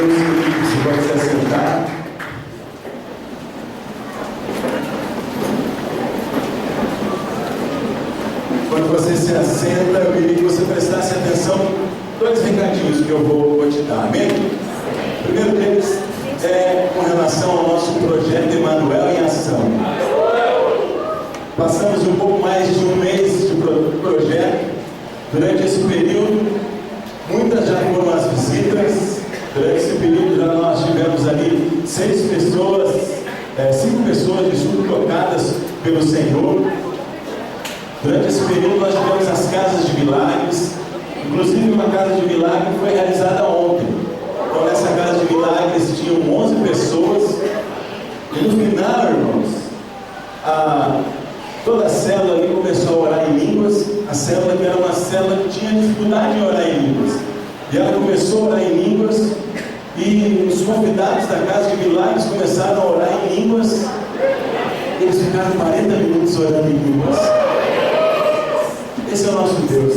Deus, você pode se assentar. Quando você se assenta, eu queria que você prestasse atenção em dois recadinhos que eu vou te dar, amém? O primeiro deles é com relação ao nosso projeto Emanuel em Ação. Passamos um pouco mais de um mês de projeto. Durante esse período, muitas já foram as visitas. Durante esse período já nós tivemos ali 5 pessoas de estudo tocadas pelo Senhor. Durante esse período nós tivemos as casas de milagres. Inclusive uma casa de milagre foi realizada ontem. Então nessa casa de milagres tinham 11 pessoas. E no final, irmãos, toda a célula ali começou a orar em línguas. A célula que era uma célula que tinha dificuldade em orar em línguas. E ela começou a orar em línguas. E os convidados da casa de milagres começaram a orar em línguas. Eles ficaram 40 minutos orando em línguas. Esse é o nosso Deus.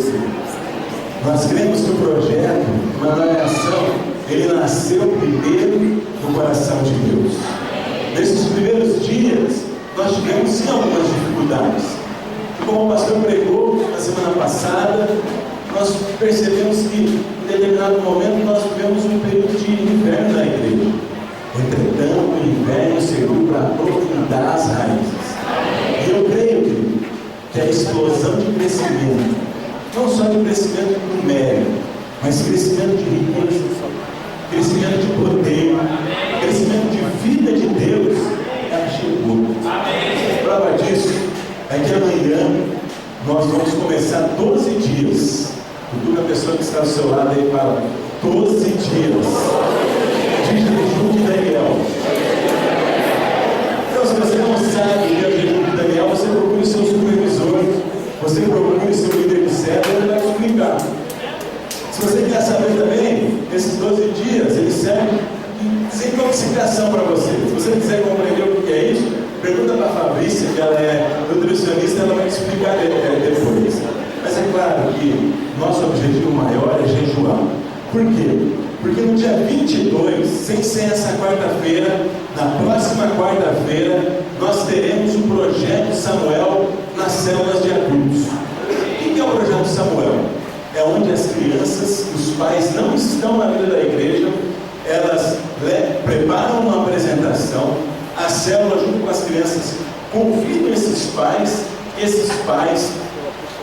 Nós cremos que o projeto Emanuel em Ação, ele nasceu primeiro no coração de Deus. Nesses primeiros dias, nós tivemos sim algumas dificuldades. Como o pastor pregou na semana passada, nós percebemos que em determinado momento nós vivemos um período de inverno na igreja. Entretanto, o inverno serviu para aprofundar as raízes. E eu creio que a explosão de crescimento, não só de crescimento numérico, mas crescimento de riqueza, crescimento de poder, crescimento de vida de Deus, ela chegou. A prova disso é que amanhã nós vamos começar 12 dias. Cutuca a pessoa que está ao seu lado aí e fala: 12 dias de jejum de Daniel. Então, se você não sabe o que é o jejum de Daniel, você procure o seu supervisor, você procure o seu líder de célula, ele vai te explicar. Se você quer saber também, esses 12 dias, eles servem sem intoxicação para você. Se você quiser compreender o que é isso, pergunta para a Fabrícia, que ela é nutricionista, ela vai te explicar depois. Mas é claro que nosso objetivo maior é jejuar. Por quê? Porque no dia 22, sem ser essa quarta-feira, na próxima quarta-feira, nós teremos o Projeto Samuel nas células de adultos. O que é o Projeto Samuel? É onde as crianças, os pais não estão na vida da igreja, elas preparam uma apresentação, a célula junto com as crianças convidam esses pais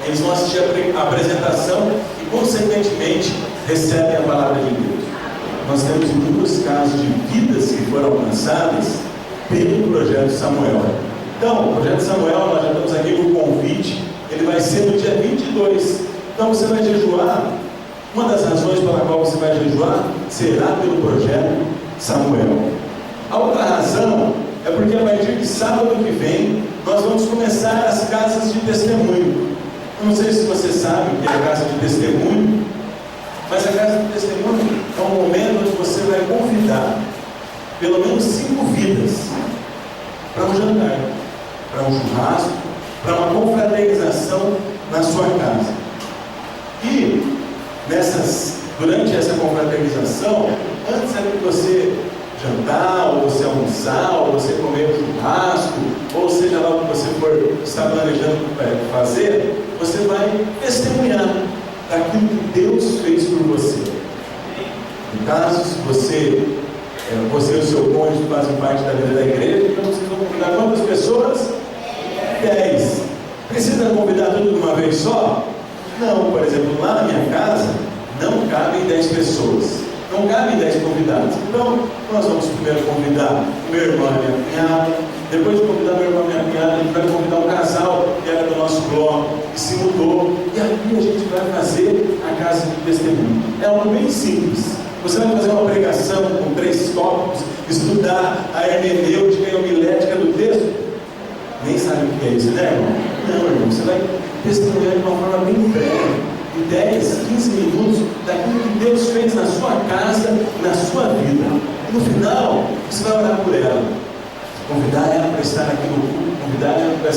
eles vão assistir a apresentação e consequentemente recebem a palavra de Deus. Nós temos muitos casos de vidas que foram alcançadas pelo Projeto Samuel. Então, o Projeto Samuel, nós já estamos aqui com o convite, ele vai ser no dia 22. Então você vai jejuar. Uma das razões pela qual você vai jejuar será pelo Projeto Samuel. A outra razão é porque a partir de sábado que vem nós vamos começar as casas de testemunho. Eu não sei se você sabe o que é a casa de testemunho, mas a casa de testemunho é um momento onde você vai convidar pelo menos 5 vidas para um jantar, para um churrasco, para uma confraternização na sua casa. E durante essa confraternização, antes de você jantar, ou você almoçar, ou você comer um churrasco, ou seja lá o que você está planejando fazer, você vai testemunhar daquilo que Deus fez por você. No caso, se você e o seu cônjuge fazem parte da vida da igreja, então vocês vão convidar quantas pessoas? 10. Precisa convidar tudo de uma vez só? Não, por exemplo, lá na minha casa não cabem 10 pessoas, não cabem 10 convidados. Então, nós vamos primeiro convidar meu irmão e minha cunhada. Depois de convidar meu irmão e minha cunhada, a gente vai convidar um casal que era do nosso bloco, que se mudou. E aqui a gente vai fazer a casa de testemunho. É algo bem simples. Você vai fazer uma pregação com 3 tópicos, estudar a hermenêutica e a homilética do texto. Nem sabe o que é isso, né, irmão? Não, irmão, você vai testemunhar de uma forma bem breve, em 10, 15 minutos, daquilo que Deus fez na sua casa, na sua vida. E no final, você vai orar por ela. Convidar ela para estar aqui no culto, convidar ela para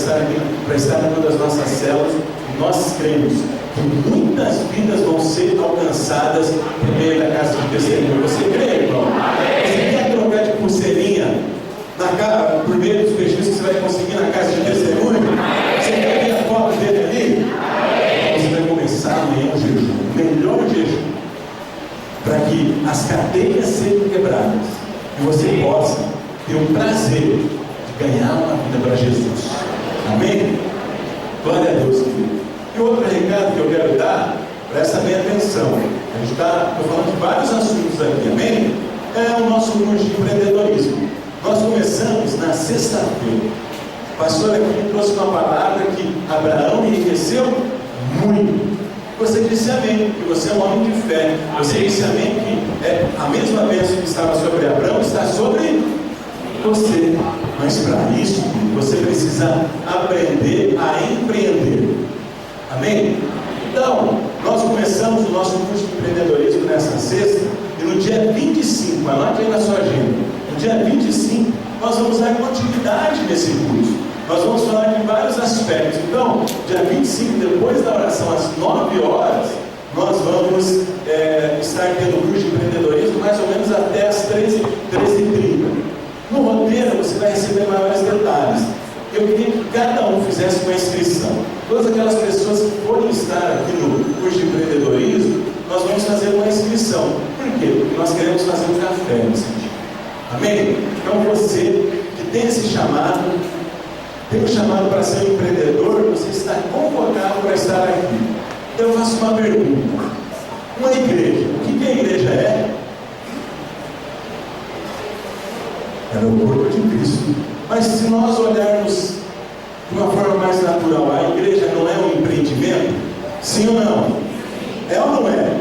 estar em uma das nossas células. E nós cremos que muitas vidas vão ser alcançadas por meio da casa de testemunho. Você crê, irmão? cadeias serem quebradas e você possa ter o prazer de ganhar uma vida para Jesus. Amém? Glória a Deus, querido. E outro recado que eu quero dar, presta bem atenção. A gente está falando de vários assuntos aqui, amém? É o nosso curso de empreendedorismo. Nós começamos na sexta-feira. O pastor aqui trouxe uma palavra que Abraão enriqueceu muito. Você disse amém, que você é um homem de fé. Você disse amém, que é a mesma bênção que estava sobre Abraão está sobre você. Mas para isso, você precisa aprender a empreender. Amém? Então, nós começamos o nosso curso de empreendedorismo nessa sexta, e no dia 25, anote aí na sua agenda, no dia 25, nós vamos dar continuidade nesse curso. Nós vamos falar de vários aspectos. Então, dia 25, depois da oração, às 9 horas, nós vamos estar tendo o curso de empreendedorismo mais ou menos até às 13h30. No roteiro, você vai receber maiores detalhes. Eu queria que cada um fizesse uma inscrição. Todas aquelas pessoas que forem estar aqui no curso de empreendedorismo, nós vamos fazer uma inscrição. Por quê? Porque nós queremos fazer um café nesse dia. Amém? Então você que tem esse chamado, tem um chamado para ser um empreendedor, você está convocado para estar aqui. Então eu faço uma pergunta. Uma igreja, o que a igreja é? Ela é o corpo de Cristo. Mas se nós olharmos de uma forma mais natural, a igreja não é um empreendimento? Sim ou não? É ou não é?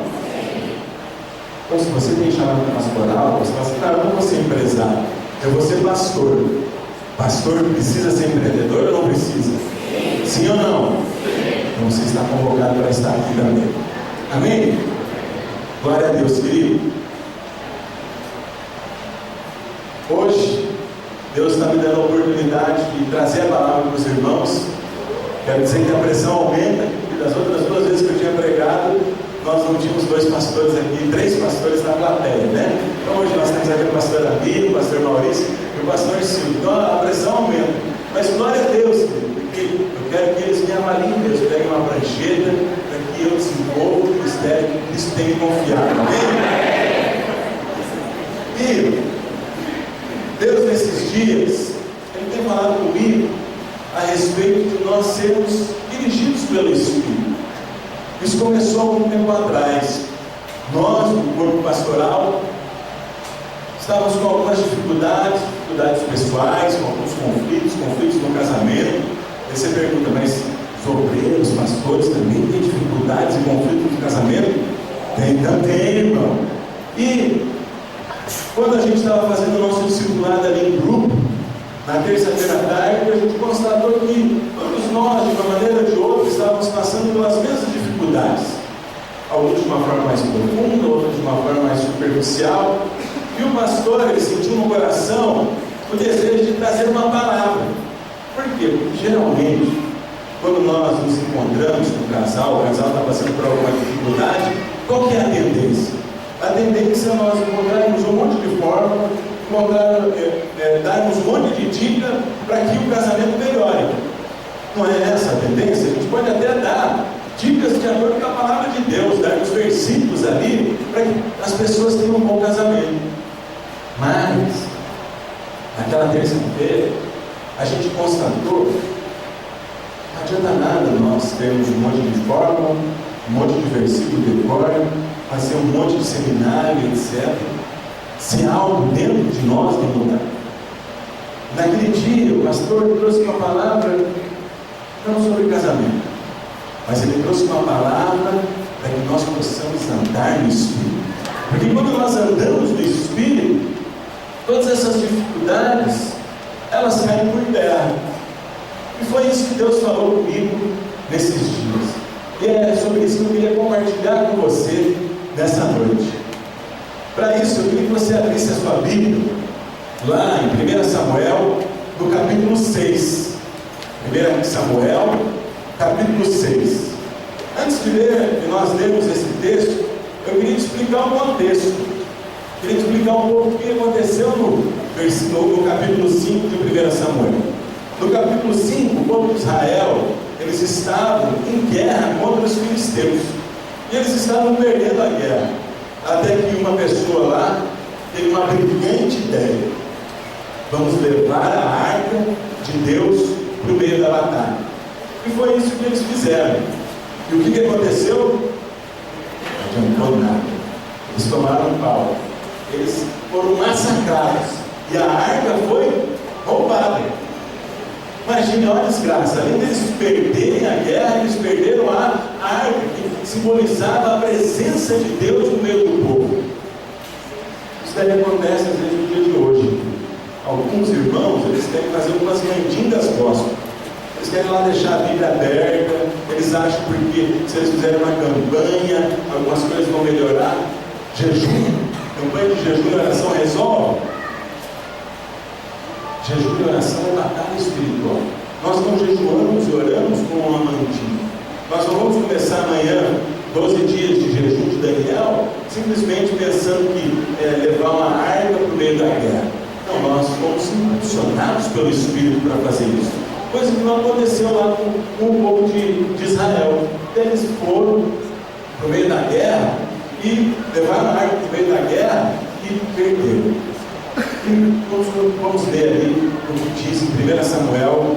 Então, se você tem chamado para pastoral, você fala assim, cara, eu não vou ser empresário, eu vou ser pastor. Pastor precisa ser empreendedor ou não precisa? Sim ou não? Então você está convocado para estar aqui também. Amém? Glória a Deus, querido. Hoje, Deus está me dando a oportunidade de trazer a palavra para os irmãos. Quero dizer que a pressão aumenta, e das outras 2 vezes que eu tinha pregado, nós não tínhamos 2 pastores aqui, 3 pastores na plateia, né? Então hoje nós temos aqui o pastor Davi, o pastor Maurício e o pastor Silvio. Então a pressão aumenta. Mas glória a Deus, porque eu quero que eles me avaliem, eles peguem uma prancheta, para que eu desenvolva o ministério que Cristo tem que confiar. Amém? E Deus nesses dias, Ele tem falado comigo a respeito de nós sermos dirigidos pelo Espírito. Isso começou há algum tempo atrás. Nós, no corpo pastoral, estávamos com algumas dificuldades pessoais, com alguns conflitos no casamento. Aí você pergunta, mas os obreiros, os pastores também têm dificuldades e conflitos no casamento? Tem também, irmão. E quando a gente estava fazendo o nosso discipulado ali em grupo, na terça-feira à tarde, a gente constatou que todos nós, de uma maneira ou de outra, estávamos passando pelas mesmas dificuldades. Alguns de uma forma mais profunda, outros de uma forma mais superficial. E o pastor, ele sentiu no coração o desejo de trazer uma palavra. Por quê? Porque geralmente, quando nós nos encontramos com o casal está passando por alguma dificuldade, qual que é a tendência? A tendência é nós encontrarmos um monte de forma, darmos um monte de dica para que o casamento melhore. Não é essa a tendência? A gente pode até dar dicas de acordo com a palavra de Deus, dar os versículos ali, para que as pessoas tenham um bom casamento. Mas, naquela terça-feira, a gente constatou, não adianta nada nós termos um monte de fórmula, um monte de versículo de cor, fazer um monte de seminário, etc. Se algo dentro de nós não mudar. Naquele dia, o pastor trouxe uma palavra, não sobre casamento, mas ele trouxe uma palavra para que nós possamos andar no Espírito. Porque quando nós andamos no Espírito, todas essas dificuldades, elas caem por terra. E foi isso que Deus falou comigo nesses dias. E é sobre isso que eu queria compartilhar com você nessa noite. Para isso, eu queria que você abrisse a sua Bíblia, lá em 1 Samuel, no capítulo 6. 1 Samuel, capítulo 6. Antes de ler, de nós lermos esse texto, eu queria te explicar um contexto. Queria te explicar um pouco o que aconteceu no capítulo 5 de 1 Samuel. No capítulo 5, o povo de Israel, eles estavam em guerra contra os filisteus. E eles estavam perdendo a guerra. Até que uma pessoa lá teve uma brilhante ideia: vamos levar a arca de Deus para o meio da batalha. E foi isso que eles fizeram. E o que aconteceu? Não adiantou nada. Eles tomaram um pau. Eles foram massacrados. E a arca foi roubada. Imagine, olha a desgraça. Além deles perderem a guerra, eles perderam a arca, que simbolizava a presença de Deus no meio do povo. Isso daí acontece às vezes no dia de hoje. Alguns irmãos, eles querem fazer algumas mandingas gospel. Eles querem lá deixar a Bíblia aberta. Eles acham porque se eles fizerem uma campanha, algumas coisas vão melhorar. Jejum, campanha de jejum e oração resolve. Jejum e oração é batalha espiritual. Nós não jejuamos e oramos com uma mandinga. Nós não vamos começar amanhã 12 dias de jejum de Daniel, simplesmente pensando que levar uma arca para o meio da guerra. Não, nós fomos impulsionados pelo Espírito para fazer isso. Coisa que não aconteceu lá com o povo de Israel. Eles foram para o meio da guerra e levaram a arca para o meio da guerra e perderam. E vamos ler ali o que diz em 1 Samuel,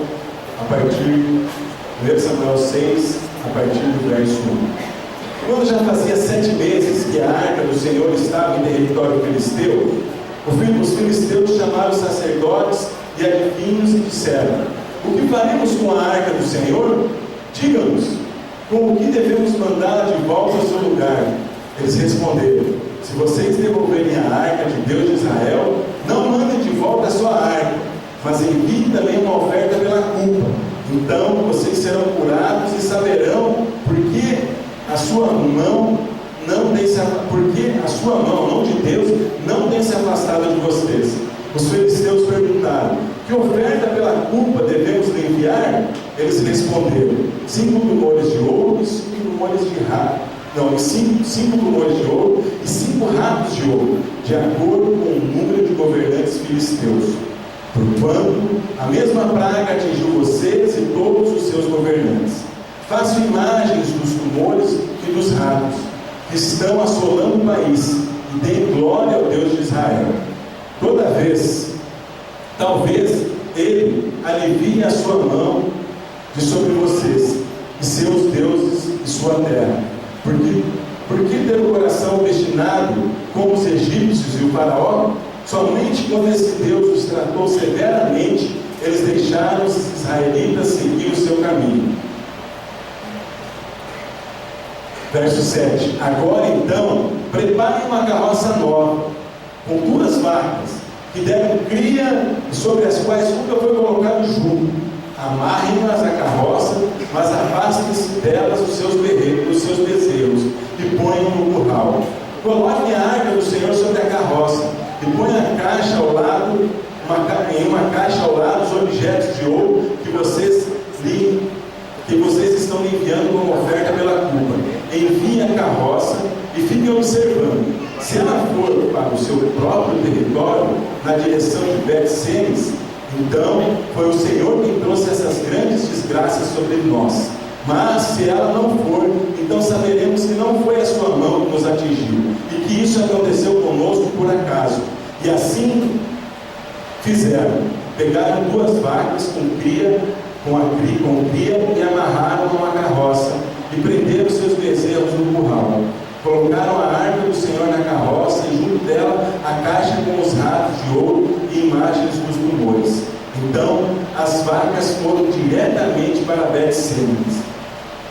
a partir de 1 Samuel 6, a partir do verso 1. Quando já fazia 7 meses que a arca do Senhor estava em território filisteu, os filisteus chamaram os sacerdotes e adivinhos e disseram: o que faremos com a arca do Senhor? Diga-nos, com o que devemos mandá-la de volta ao seu lugar? Eles responderam: se vocês devolverem a arca de Deus de Israel, não mandem de volta a sua arca, mas enviem também uma oferta pela culpa. Então vocês serão curados e saberão porque a sua mão não de Deus, não tem se afastado de vocês. Os filisteus perguntaram: que oferta pela culpa devemos lhe enviar? Eles responderam: 5 tumores de ouro e 5 tumores de rato. Não, 5 tumores de ouro e 5 ratos de ouro, de acordo com o número de governantes filisteus. Porquanto a mesma praga atingiu vocês e todos os seus governantes. Faço imagens dos tumores e dos ratos, que estão assolando o país, e deem glória ao Deus de Israel. Toda vez, talvez Ele alivie a sua mão de sobre vocês, e seus deuses e sua terra. Por que ter o coração obstinado como os egípcios e o faraó? Somente quando esse Deus os tratou severamente, eles deixaram os israelitas seguir o seu caminho. Verso 7. Agora então, preparem uma carroça nova, com 2 vacas, que deram cria e sobre as quais nunca foi colocado jugo. Amarrem-nas à carroça, mas afastem-se delas os seus bezerros, e ponham no curral. Coloquem a arca do Senhor sobre a carroça, e ponham a caixa ao lado, em uma caixa ao lado os objetos de ouro que vocês estão enviando como oferta pela culpa. Enviem a carroça e fiquem observando. Se ela for para o seu próprio território, na direção de Bet-Semes, então foi o Senhor quem trouxe essas grandes desgraças sobre nós. Mas se ela não for, então saberemos que não foi a sua mão que nos atingiu, e que isso aconteceu conosco por acaso. E assim fizeram. Pegaram 2 vacas com cria e amarraram numa carroça, e prenderam seus bezerros no curral. Colocaram a arca do Senhor na carroça, e junto dela a caixa com os ratos de ouro e imagens dos tumores. Então as vacas foram diretamente para Bet-Semes,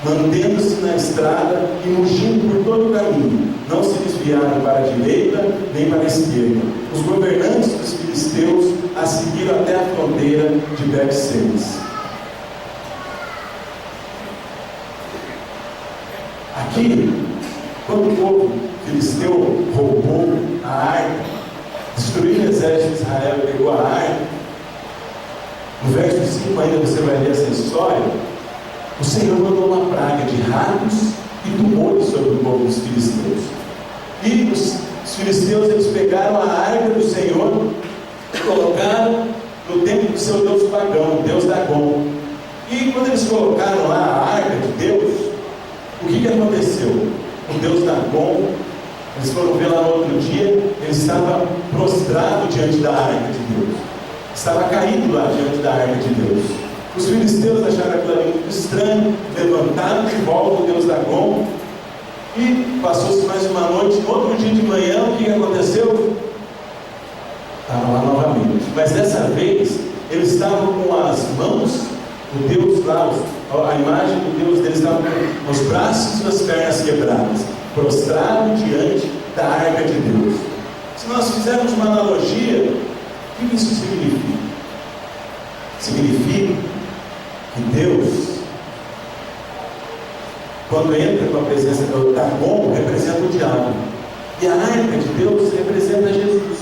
mantendo-se na estrada e mugindo por todo o caminho. Não se desviaram para a direita nem para a esquerda. Os governantes dos filisteus a seguiram até a fronteira de Bet-Semes. Aqui, quando o povo filisteu roubou a arca, destruiu o exército de Israel e pegou a arca, no verso 5 ainda você vai ler essa história. O Senhor mandou uma praga de ratos e tumores sobre o povo dos filisteus. E os filisteus, eles pegaram a arca do Senhor e colocaram no templo do seu deus pagão, o deus Dagon. E quando eles colocaram lá a arca de Deus, o que aconteceu? O deus Dagon Eles foram ver lá no outro dia, ele estava prostrado diante da arca de Deus. Estava caído lá diante da arca de Deus. Os filisteus acharam aquilo ali muito estranho, levantaram de volta o deus Dagon, e passou-se mais uma noite. No outro dia de manhã, o que aconteceu? Estava lá novamente, mas dessa vez eles estavam com as mãos, o Deus lá, a imagem do Deus deles estava com os braços e as pernas quebradas, prostrado diante da arca de Deus. Se nós fizermos uma analogia, o que isso significa? Significa que Deus, quando entra com a presença do Dagon, representa o diabo, e a arca de Deus representa Jesus,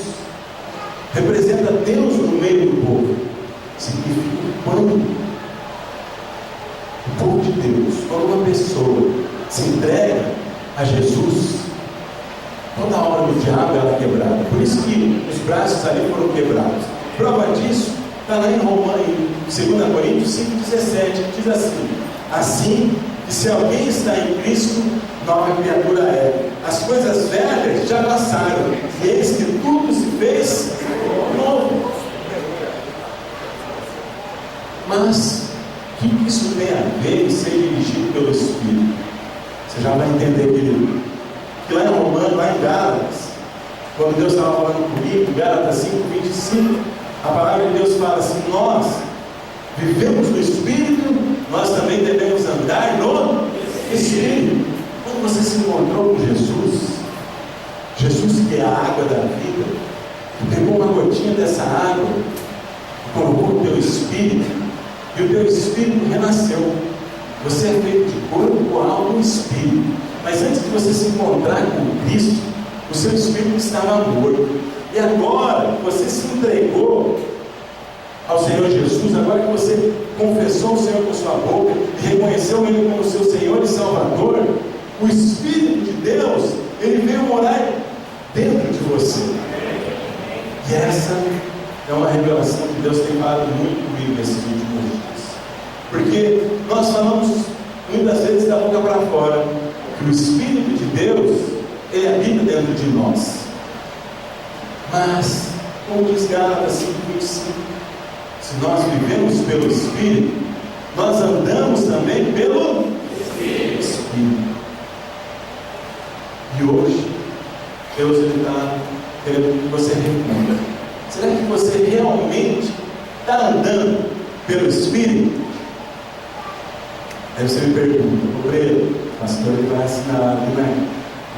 representa Deus no meio do povo. Significa quando o povo de Deus, quando uma pessoa se entrega a Jesus, toda a obra do diabo ela é quebrada. Por isso que os braços ali foram quebrados. Prova disso está lá em 2 Coríntios 5,17, que diz assim: assim que se alguém está em Cristo, nova criatura é. As coisas velhas já passaram, e eis que tudo se fez novo. Mas o que isso tem a ver em ser dirigido pelo Espírito? Você já vai entender, querido. Que lá em Romanos, lá em Gálatas, quando Deus estava falando comigo, Gálatas 5,25, a palavra de Deus fala assim: nós vivemos no Espírito, nós também devemos andar no Espírito. Quando você se encontrou com Jesus, Jesus que é a água da vida, pegou uma gotinha dessa água, colocou no teu Espírito, e o teu Espírito renasceu. Você é feito de corpo, alma e Espírito. Mas antes de você se encontrar com Cristo, o seu Espírito estava morto. E agora que você se entregou ao Senhor Jesus, agora que você confessou o Senhor com sua boca e reconheceu Ele como seu Senhor e Salvador, o Espírito de Deus, Ele veio morar dentro de você. E essa é uma revelação que Deus tem falado muito comigo nesses últimos dias. Porque nós falamos muitas vezes da boca para fora que o Espírito de Deus, Ele habita dentro de nós. Mas, como diz Gálatas 5,25, se nós vivemos pelo Espírito, nós andamos também pelo Espírito. E hoje, Deus está querendo que você reflita. Será que você realmente está andando pelo Espírito? Aí você me pergunta: obreiro, o pastor ele vai assinar ali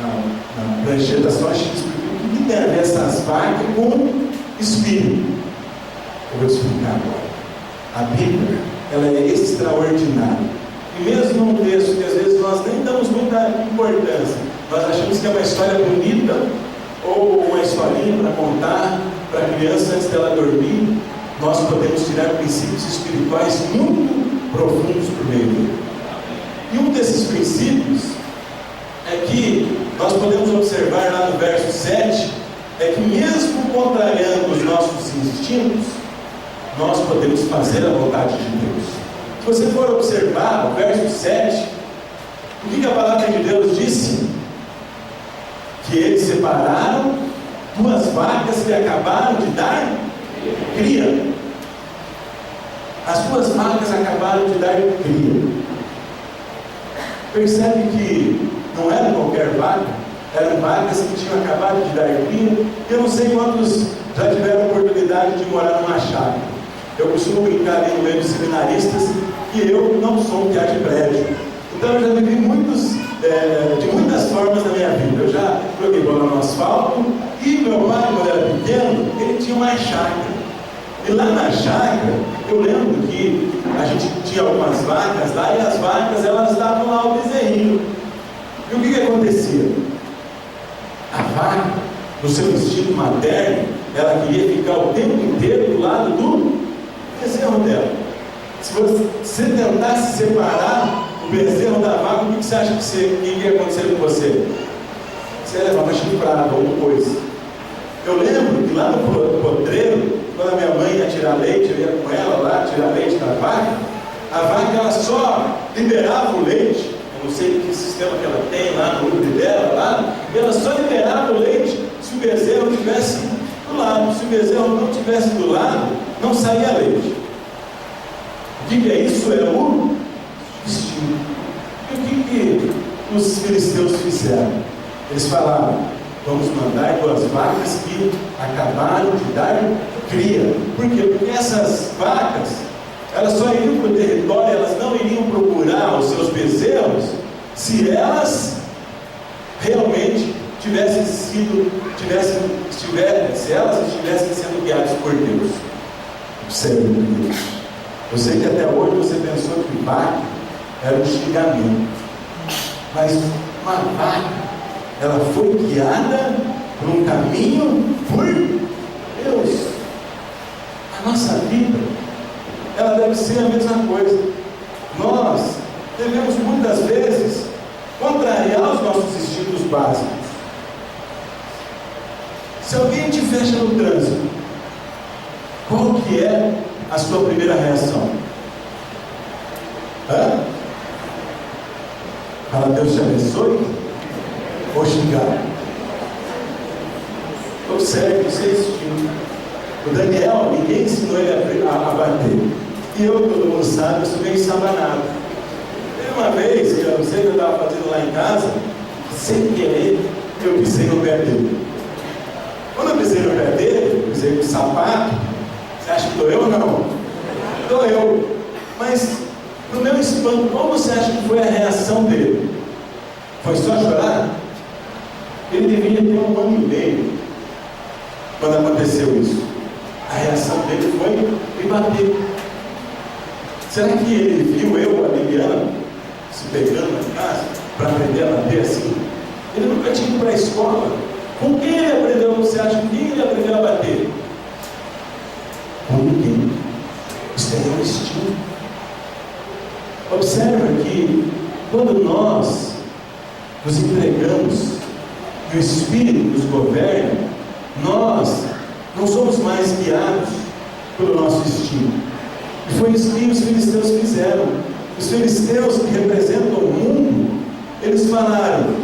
na prancheta só X, o que tem a ver essas vacas com Espírito? Eu vou te explicar agora. A Bíblia, ela é extraordinária. E mesmo num texto que às vezes nós nem damos muita importância, nós achamos que é uma história bonita, ou uma historinha para contar para a criança antes dela dormir, nós podemos tirar princípios espirituais muito profundos por meio dele. E um desses princípios é que nós podemos observar lá no verso 7, é que mesmo contrariando os nossos instintos, nós podemos fazer a vontade de Deus. Se você for observar o verso 7, o que a palavra de Deus disse? Que eles separaram duas vacas que acabaram de dar cria. As duas vacas acabaram de dar cria. Percebe que não era qualquer vaca, eram vacas que tinham acabado de dar cria. Eu não sei quantos já tiveram a oportunidade de morar numa chácara. Eu costumo brincar ali no meio dos seminaristas que eu não sou um piá de prédio. Então eu já vivi de muitas formas na minha vida. Eu já joguei bola no asfalto, e meu pai, quando era pequeno, ele tinha uma chácara. E lá na chácara, eu lembro que a gente tinha algumas vacas lá, e as vacas, elas davam lá o bezerrinho. E o que acontecia? A vaca, no seu instinto materno, ela queria ficar o tempo inteiro do lado do bezerro dela. Se você tentasse separar o bezerro da vaca, o que você acha que ia acontecer com você? Você ia levar uma chifrada ou coisa. Eu lembro que lá no potreiro, quando a minha mãe ia tirar leite, eu ia com ela lá tirar leite da vaca, a vaca ela só liberava o leite, eu não sei que sistema que ela tem lá no útero dela, lá, e ela só liberava o leite se o bezerro estivesse do lado. Se o bezerro não estivesse do lado, não saía leite. O que é isso? É o instinto. E o que os filisteus fizeram? Eles falaram: vamos mandar 2 vacas que acabaram de dar cria. Por quê? Porque essas vacas, elas só iriam para o território, elas não iriam procurar os seus bezerros se elas realmente tivessem sido, se elas estivessem sendo guiadas por Deus. Observe, Deus. Eu sei que até hoje você pensou que vaca era um xingamento, mas uma vaca, ela foi guiada por um caminho por Deus. A nossa vida, ela deve ser a mesma coisa. Nós devemos muitas vezes contrariar os nossos instintos básicos. Se alguém te fecha no trânsito, qual que é a sua primeira reação? Fala, Deus te abençoe? Ou xingar? Observe o seu instinto. O Daniel, ninguém ensinou ele a bater. E eu, todo mundo sabe, eu sou meio sabanado. Teve uma vez, que eu não sei o que eu estava fazendo lá em casa, sem querer, eu pisei no pé dele. Quando eu pisei no pé dele, eu pisei no sapato. Você acha que doeu ou não? Doeu. Mas, no meu espanto, como você acha que foi a reação dele? Foi só chorar? Ele deveria ter 1 ano e meio quando aconteceu isso. A reação dele foi me bater. Será que ele viu eu, a Liliana, se pegando na casa para aprender a bater assim? Ele nunca tinha ido para a escola. Com quem ele aprendeu? Você acha com quem ele aprendeu a bater? Com ninguém. Isso é um instinto. Observa que quando nós nos entregamos e o Espírito nos governa, nós não somos mais guiados pelo nosso instinto. E foi isso que os filisteus fizeram. Os filisteus, que representam o mundo, eles falaram: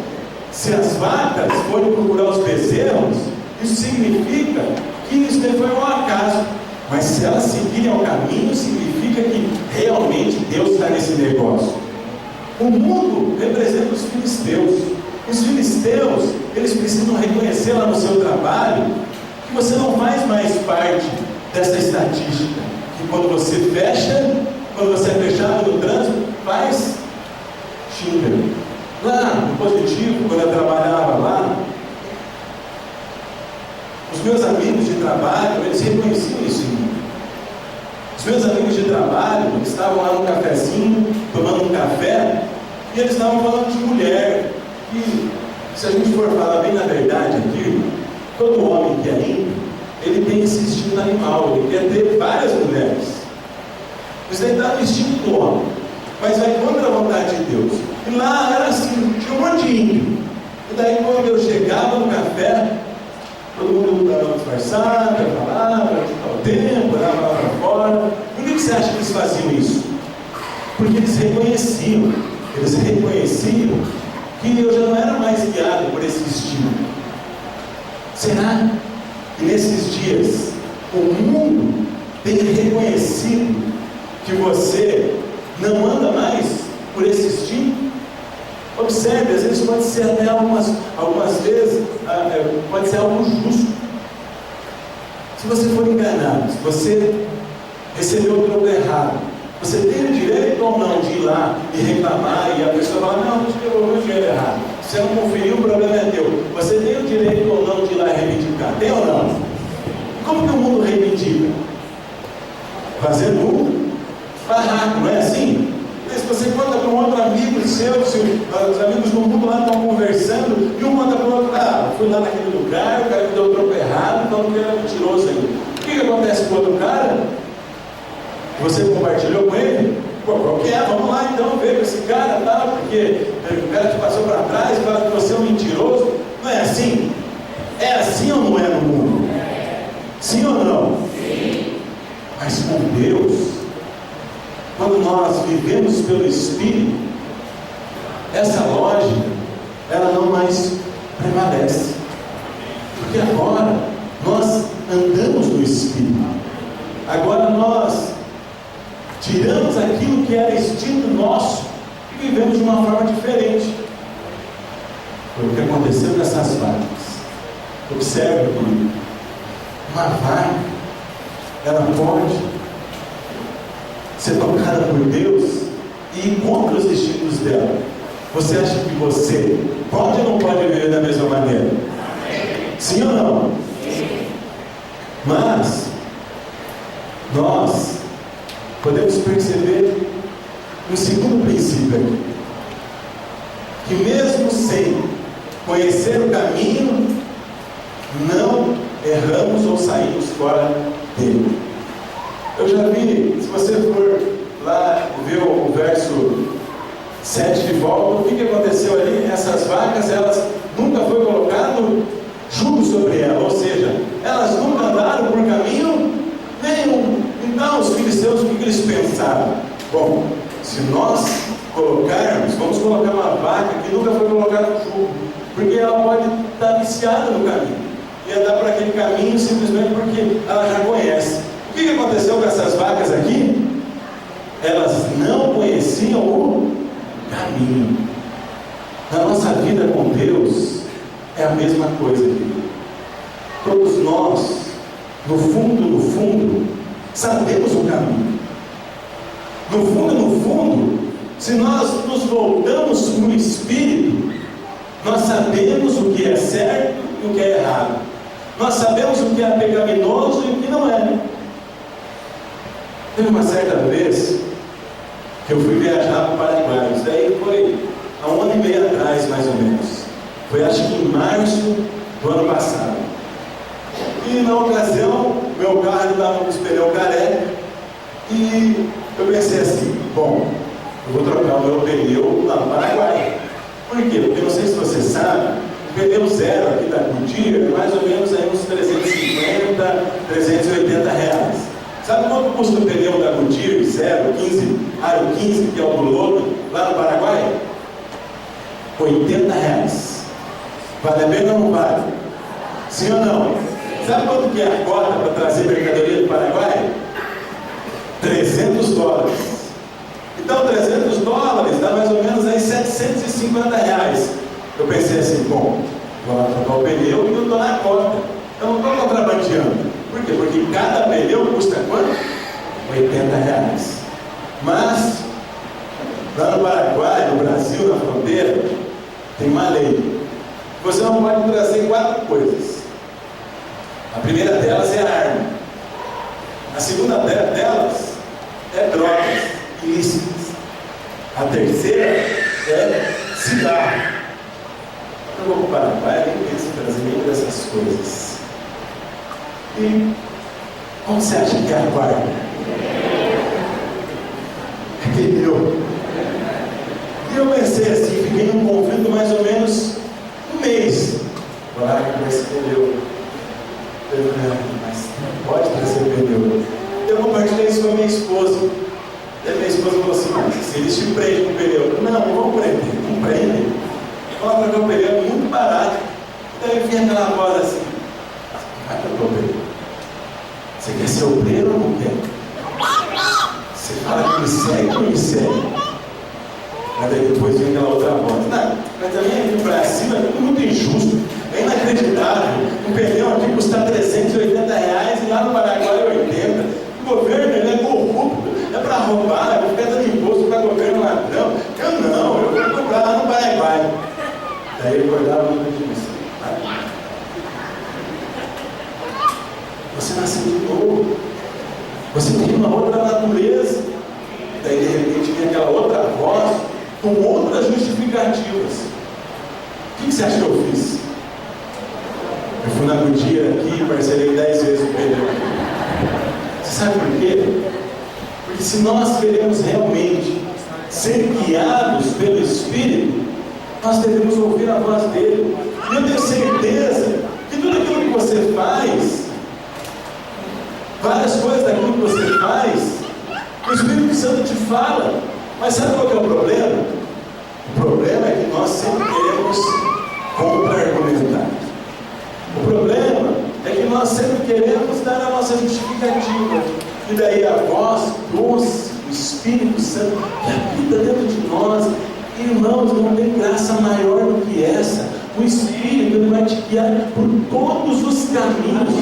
se as vacas forem procurar os bezerros, isso significa que isso foi um acaso. Mas se elas seguirem ao caminho, significa que realmente Deus está nesse negócio. O mundo representa os filisteus. Os filisteus, eles precisam reconhecer lá no seu trabalho que você não faz mais parte dessa estatística. Que quando você fecha, quando você é fechado no trânsito, faz xinga. Lá no Positivo, quando eu trabalhava lá, os meus amigos de trabalho, eles reconheciam isso em mim. Os meus amigos de trabalho, eles estavam lá no cafezinho, tomando um café, e eles estavam falando de mulher. E se a gente for falar bem na verdade aqui, todo homem que é ímpio, ele tem esse instinto animal, ele quer ter várias mulheres. Isso aí está no instinto do homem, mas vai contra a vontade de Deus. E lá era assim, tinha um monte de ímpio. E daí quando eu chegava no café, todo mundo estava disfarçado, falava, ficar o tempo, olhava lá para fora. Por que você acha que eles faziam isso? Porque eles reconheciam que eu já não era mais guiado por esse instinto. Será que nesses dias o mundo tem reconhecido que você não anda mais por esse instinto? Observe, às vezes pode ser até algumas vezes, pode ser algo justo. Se você for enganado, se você recebeu o troco errado, você tem o direito ou não de ir lá e reclamar, e a pessoa fala: não, você devolveu o dinheiro errado. Se você não conferiu, o problema é teu. Você tem o direito ou não de ir lá e reivindicar? Tem ou não? Como que o mundo reivindica? Fazendo um barraco, não é assim? Se você conta para um outro amigo seu, se os amigos do mundo lá estão conversando, e um conta para o outro: fui lá naquele lugar, o cara me deu o troco errado, então ele era mentiroso ainda. O que acontece com o outro cara? Você compartilhou com ele? Pô, qual que é? Vamos lá então ver com esse cara, tá? Porque o cara te passou para trás e fala que você é um mentiroso. Não é assim? É assim ou não é no mundo? Sim ou não? Sim. Mas com Deus, quando nós vivemos pelo Espírito, essa lógica, ela não mais prevalece. Porque agora nós andamos no Espírito. Agora nós tiramos aquilo que era instinto nosso e vivemos de uma forma diferente. Foi o que aconteceu nessas vacas. Observe comigo. Uma vaca, ela pode ser tocada por Deus e ir contra os instintos dela. Você acha que você pode ou não pode viver da mesma maneira? Sim ou não? Sim. Mas nós podemos perceber um segundo princípio aqui, que mesmo sem conhecer o caminho, não erramos ou saímos fora dele. Eu já vi, se você for lá ver o verso 7 de volta, o que aconteceu ali? Essas vacas, elas nunca foi colocado jugo sobre elas, ou seja, elas nunca andaram por caminho nenhum. Então os filisteus, o que eles pensaram? Bom, se nós colocarmos, vamos colocar uma vaca que nunca foi colocada no jugo, porque ela pode estar viciada no caminho e andar por aquele caminho simplesmente porque ela já conhece. O que aconteceu com essas vacas aqui? Elas não conheciam o caminho. Na nossa vida com Deus é a mesma coisa, querido. Todos nós, no fundo, sabemos o caminho. No fundo, se nós nos voltamos para o Espírito, nós sabemos o que é certo e o que é errado. Nós sabemos o que é pecaminoso e o que não é. Teve uma certa vez que eu fui viajar para o Paraguai. Isso daí foi há 1 ano e meio atrás, mais ou menos. Foi acho que em março do ano passado. E na ocasião, meu carro estava com os pneus careca. E eu pensei assim, bom, eu vou trocar o meu pneu lá no Paraguai. Por quê? Porque não sei se você sabe, o pneu zero aqui da Goodyear é mais ou menos aí uns 350, 380 reais. Sabe quanto custa o pneu da Goodyear zero, 15, aro 15, que é o do lodo, lá no Paraguai? 80 reais. Vale a pena ou não vale? Sim ou não? Sabe quanto que é a cota para trazer mercadoria do Paraguai? 300 dólares. Então 300 dólares dá mais ou menos aí 750 reais. Eu pensei assim, bom, vou lá trocar o pneu e eu estou na cota. Eu não estou contrabandeando. Por quê? Porque cada pneu custa quanto? 80 reais. Mas lá no Paraguai, no Brasil, na fronteira, tem uma lei. Você não pode trazer 4 coisas. A primeira delas é a arma. A segunda delas é drogas ilícitas. A terceira é cigarro. Eu vou para o Paraguai, nem penso em trazer nenhuma dessas coisas. E como você acha que é a quarta? É pneu. E eu pensei assim, fiquei num conflito mais ou menos um mês. Vai com esse pneu. Eu falei, mas não pode trazer pneu. Eu compartilhei isso com a minha esposa. E a minha esposa falou assim, mas se eles te prendem com o pneu, não vão prender, não prendem. Ela trocar o pneu é muito barato. Daí vinha aquela voz assim, vai trocar o pneu. Você quer ser obreiro ou não quer? Você fala que me segue ou não me segue? Mas daí depois vem aquela outra voz. Não, mas também aqui para cima é tudo muito injusto. É inacreditável. Um pneu aqui custa 380 reais e lá no Paraguai é 80. O governo ele é corrupto. É para roubar, é ficar dando imposto para governo ladrão. Eu vou comprar lá no Paraguai. Daí eu acordava muito de mim. Você nasceu de novo. Você tem uma outra natureza. Daí de repente vem aquela outra voz com outras justificativas. O que você acha que eu fiz? Eu fui na Goodyear aqui e parcelei 10 vezes o pneu. Você sabe por quê? Porque se nós queremos realmente ser guiados pelo Espírito, nós devemos ouvir a voz dele. E eu tenho certeza que tudo aquilo que você faz, várias coisas daquilo que você faz, o Espírito Santo te fala. Mas sabe qual que é o problema? O problema é que nós sempre queremos contra-argumentar. O problema é que nós sempre queremos dar a nossa justificativa. E daí a voz doce, o Espírito Santo, que habita dentro de nós. Irmãos, não tem graça maior do que essa. O Espírito, ele vai te guiar por todos os caminhos.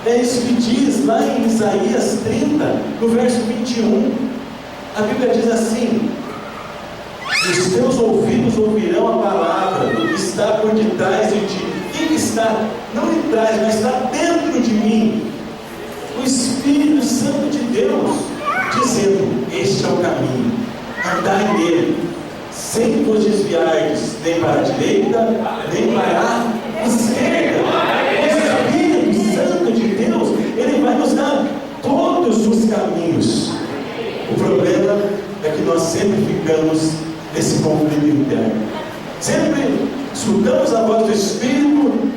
É isso que diz lá em Isaías 30, no verso 21. A Bíblia diz assim: os teus ouvidos ouvirão a palavra do que está por detrás de ti. Quem está? Não de trás, mas está dentro de mim. O Espírito Santo de Deus, dizendo: este é o caminho, andai nele, sem vos desviardes nem para a direita, nem para a esquerda. O Espírito Santo de Deus, ele vai nos dar todos os caminhos. O problema é que nós sempre ficamos nesse conflito interno. Sempre escutamos a voz do Espírito,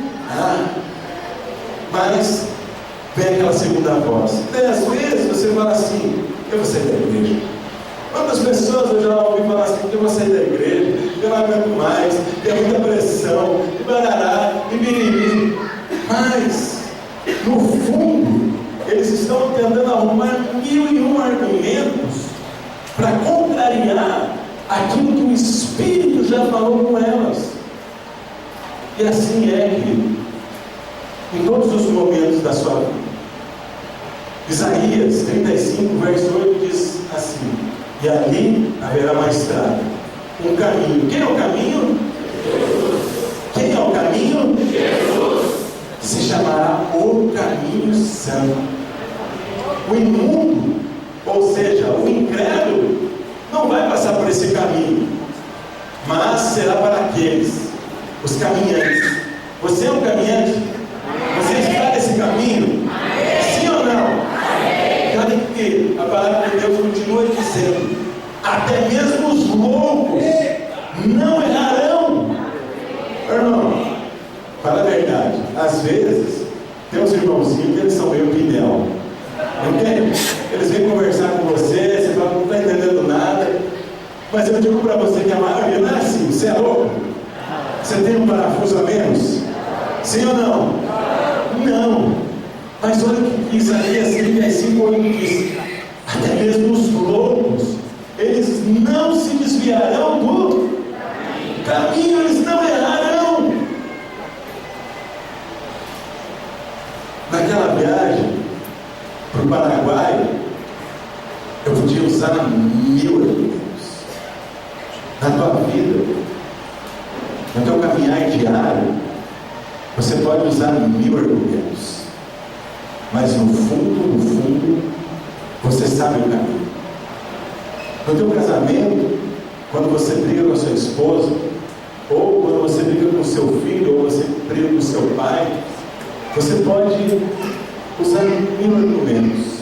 mas vem aquela segunda voz. E às vezes você fala assim: eu vou sair da igreja. Quantas pessoas eu já ouvi falar assim: eu vou sair da igreja, eu não aguento mais, tem muita pressão, e barará, e biriri. Mas, no fundo, eles estão tentando arrumar 1001 argumentos para contrariar aquilo que o Espírito já falou com elas. E assim é, querido, em todos os momentos da sua vida. Isaías 35, verso 8 diz assim: e ali haverá uma estrada, um caminho. Quem é o caminho? Jesus. Quem é o caminho? Jesus. Se chamará o caminho santo. O imundo, ou seja, o incrédulo, não vai passar por esse caminho, mas será para aqueles, os caminhantes. Você é um caminhante? Você está nesse caminho? Sim ou não? Sabe que a palavra de Deus continua dizendo: até mesmo os loucos não errarão. Irmão, fala a verdade. Às vezes tem uns irmãozinhos que eles são meio pidel, entende? Eles vêm conversar com você, você fala: não está entendendo nada. Mas eu digo para você que a maioria não é assim. Você é louco? Você tem um parafuso a menos? Sim ou não? Não. Mas olha o que Isaías 35:8 diz: até mesmo os loucos, eles não se desviarão do caminho, eles não errarão. Naquela viagem para o Paraguai, eu podia usar 1000 argumentos. Na tua vida, no teu caminhar diário, você pode usar 1000 argumentos, mas no fundo, você sabe o caminho. No teu casamento, quando você briga com a sua esposa, ou quando você briga com o seu filho, ou você briga com o seu pai, você pode usar 1000 argumentos,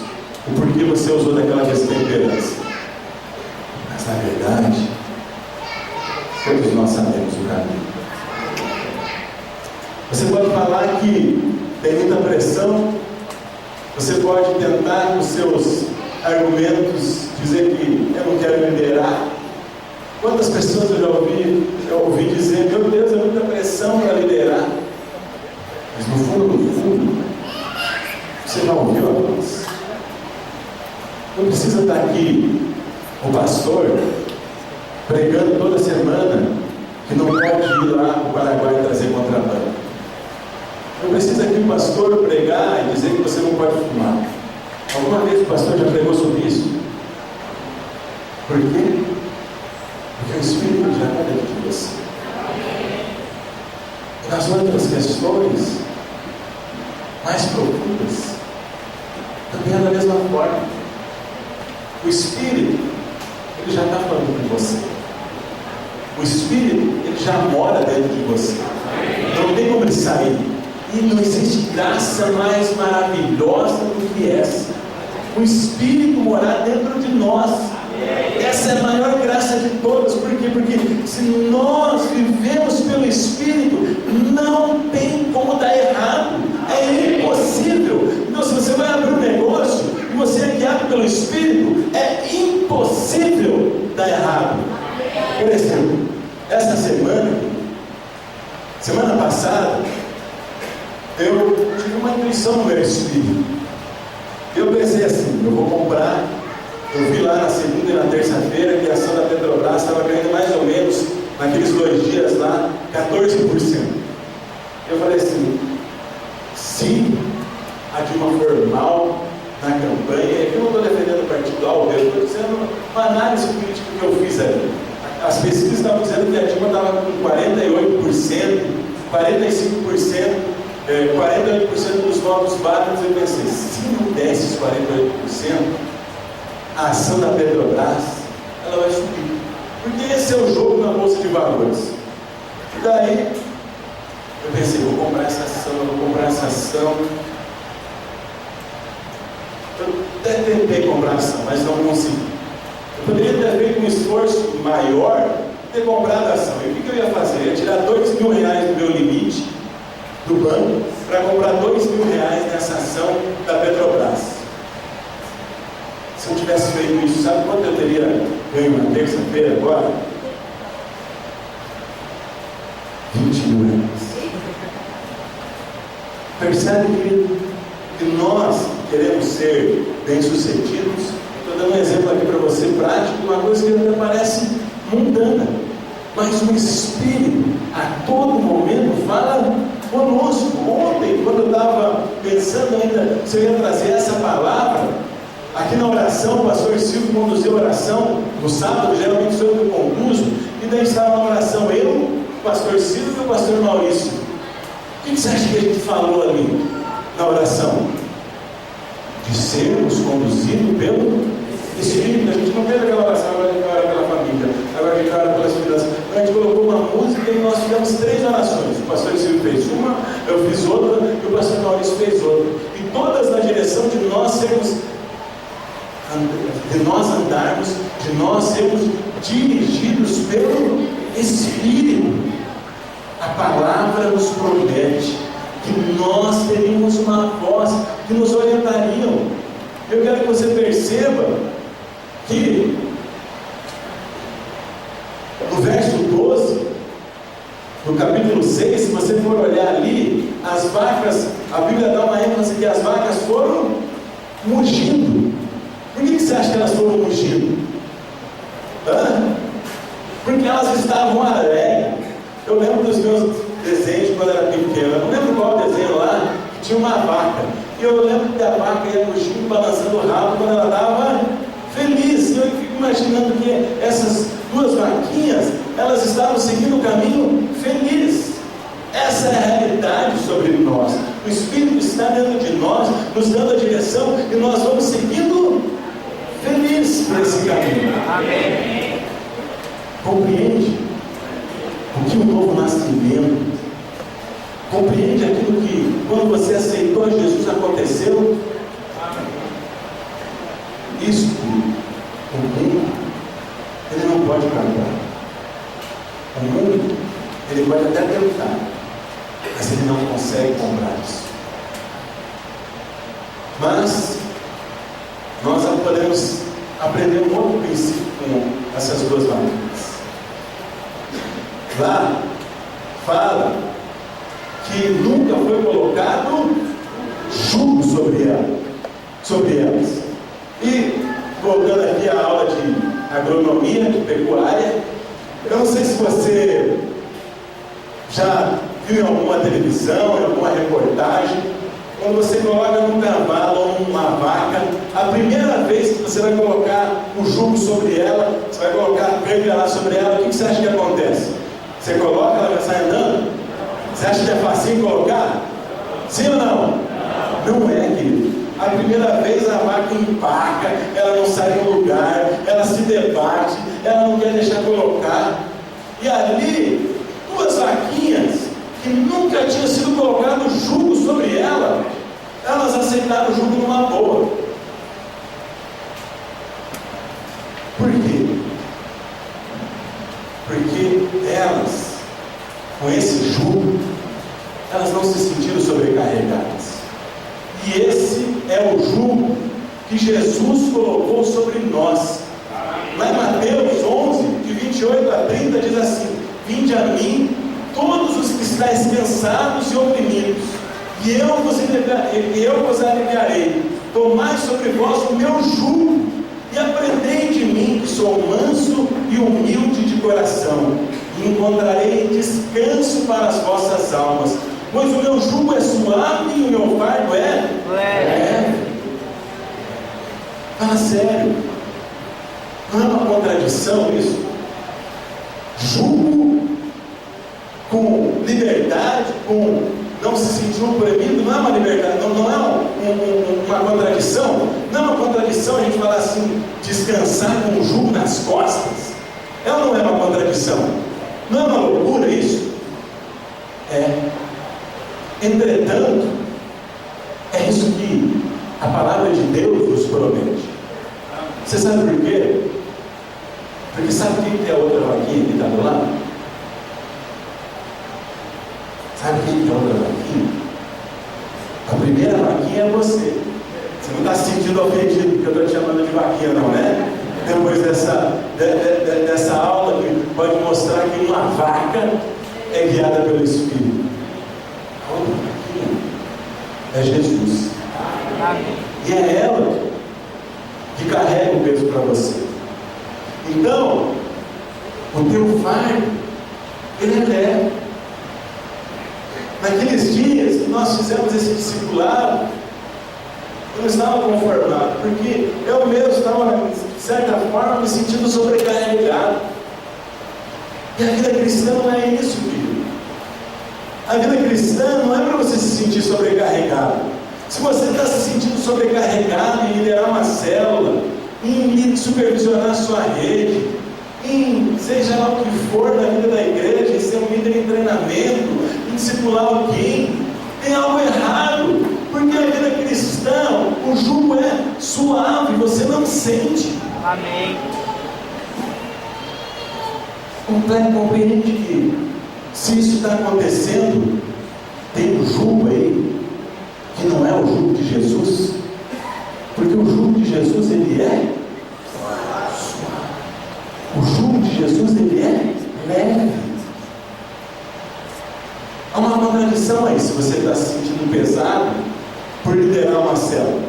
o porquê você usou daquela destemperança. Mas na verdade, todos nós sabemos o caminho. Você pode falar que tem muita pressão, você pode tentar com seus argumentos dizer que eu não quero liderar. Quantas pessoas eu ouvi dizer: meu Deus, é muita pressão para liderar. Mas no fundo, você não ouviu a voz. Não precisa estar aqui o pastor pregando toda semana que não pode ir lá para o Paraguai e trazer contrabando. Não precisa aqui o pastor pregar e dizer que você não pode fumar. Alguma vez o pastor já pregou sobre isso? Por quê? Porque o Espírito já está dentro de você. E nas outras questões mais profundas, também é da mesma forma. O Espírito, ele já está falando com você. O Espírito, ele já mora dentro de você. Não tem como ele sair. E não existe graça mais maravilhosa do que essa. O Espírito morar dentro de nós. Essa é a maior graça de todas. Por quê? Porque se nós vivemos pelo Espírito, não tem como dar errado. É impossível. Então, se você vai abrir um negócio e você é guiado pelo Espírito, é impossível dar errado. Por passada, eu tive uma intuição no meu espírito. Eu pensei assim, eu vou comprar. Eu vi lá na segunda e na terça-feira que a ação da Petrobras estava ganhando mais ou menos, naqueles 2 dias lá, 14%. Eu falei assim, se a Dilma for mal na campanha, eu não estou defendendo o partido alvo, eu estou dizendo uma análise política que eu fiz ali. As pesquisas estavam dizendo que a Dilma estava com 48%, 45%, 48% dos votos válidos. Eu pensei, se não desse os 48%, a ação da Petrobras, ela vai subir. Porque esse é o jogo na Bolsa de Valores. E daí, eu pensei, vou comprar essa ação. Eu até tentei comprar ação, mas não consegui. Eu poderia ter feito um esforço maior e ter comprado a ação. E o que eu ia fazer? Eu ia tirar R$2.000 do meu limite do banco para comprar R$2.000 nessa ação da Petrobras. Se eu tivesse feito isso, sabe quanto eu teria ganho na terça-feira agora? R$20.000. Percebe que nós queremos ser bem-sucedidos? Estou dando um exemplo aqui para você prático, uma coisa que até parece mundana, mas o Espírito a todo momento fala conosco. Ontem, quando eu estava pensando ainda se eu ia trazer essa palavra, aqui na oração, o pastor Silvio conduziu a oração. No sábado, geralmente sou eu que conduzo. E daí estava na oração eu, o pastor Silvio e o pastor Maurício. O que você acha que a gente falou ali na oração? De sermos conduzidos pelo Espírito. A gente não fez aquela oração agora a gente ora pela família, agora a gente ora pelas finanças. A gente colocou uma música e nós fizemos 3 orações. O pastor Silvio fez uma, eu fiz outra e o pastor Maurício fez outra. E todas na direção de nós sermos, de nós andarmos, de nós sermos dirigidos pelo Espírito. A palavra nos promete que nós teríamos uma voz que nos orientariam. Eu quero que você perceba que no verso 12 do capítulo 6, se você for olhar ali, as vacas, a Bíblia dá uma ênfase que as vacas foram mugindo. Por que você acha que elas foram mugindo? Porque elas estavam alegres. Eu lembro dos meus desenhos quando eu era pequeno. Eu não lembro qual desenho lá, que tinha uma vaca. E eu lembro que a vaca ia mugindo, balançando o rabo quando ela estava feliz. E eu fico imaginando que essas 2 vaquinhas, elas estavam seguindo o caminho feliz. Essa é a realidade sobre nós. O Espírito está dentro de nós, nos dando a direção, e nós vamos seguindo felizes por esse caminho. Amém. Compreende o que o novo nascimento, compreende aquilo que quando você aceitou Jesus aconteceu? Isso o mundo, ele não pode comprar. O mundo, ele pode até tentar, mas ele não consegue comprar isso. Mas nós podemos aprender um outro princípio com essas 2 vagas. Lá fala que nunca foi colocado jugo sobre elas. E voltando aqui à aula de agronomia, de pecuária, eu não sei se você já viu em alguma televisão, em alguma reportagem, quando você coloca num cavalo ou numa vaca, a primeira vez que você vai colocar o jugo sobre ela, você vai colocar a carga lá sobre ela, o que você acha que acontece? Você coloca, ela vai sair andando? Você acha que é facinho colocar? Sim ou não? Não é, querido. A primeira vez a vaca empaca, ela não sai do lugar, ela se debate, ela não quer deixar colocar. E ali, 2 vaquinhas que nunca tinha sido colocado jugo sobre ela, elas aceitaram o jugo numa boa. Por quê? Porque elas, com esse jugo, elas não se sentiram sobrecarregadas. E esse é o jugo que Jesus colocou sobre nós. Lá em Mateus 11, de 28 a 30, diz assim: vinde a mim, todos os que estáis cansados e oprimidos, e eu vos aliviarei. Tomai sobre vós o meu jugo, e aprendei de mim, que sou manso e humilde de coração, e encontrarei descanso para as vossas almas, pois o meu jugo é suave e o meu fardo é leve. Fala sério, não é uma contradição isso? Jugo com liberdade, com não se sentir oprimido, não é uma liberdade, não é uma contradição. Não é uma contradição a gente falar assim, descansar com o jugo nas costas. É ou não é uma contradição? Não é uma loucura isso? É. Entretanto, é isso que a palavra de Deus nos promete. Você sabe por quê? Porque sabe quem é a outra vaquinha que está do lado? Sabe quem é a outra vaquinha? A primeira vaquinha é você. Você não está se sentindo ofendido porque eu estou te chamando de vaquinha, não, né? Depois dessa aula que pode mostrar que uma vaca é guiada pelo Espírito. A outra vaquinha é Jesus. E é ela que carrega o peso para você. Então, o teu fardo, ele é leve. Naqueles dias que nós fizemos esse discipulado, eu não estava conformado, porque eu mesmo estava, de certa forma, me sentindo sobrecarregado. E a vida cristã não é isso, filho. A vida cristã não é para você se sentir sobrecarregado. Se você está se sentindo sobrecarregado em liderar uma célula, em supervisionar a sua rede, em seja lá o que for na vida da igreja, em ser um líder em treinamento, em discipular alguém, tem algo errado, porque a vida cristã, o jugo é suave, você não sente. Amém. Compreende que se isso está acontecendo, tem um jugo aí que não é o jugo de Jesus, porque o jugo de Jesus ele é suave. O jugo de Jesus ele é leve. Há uma contradição aí se você está se sentindo pesado por liderar uma célula.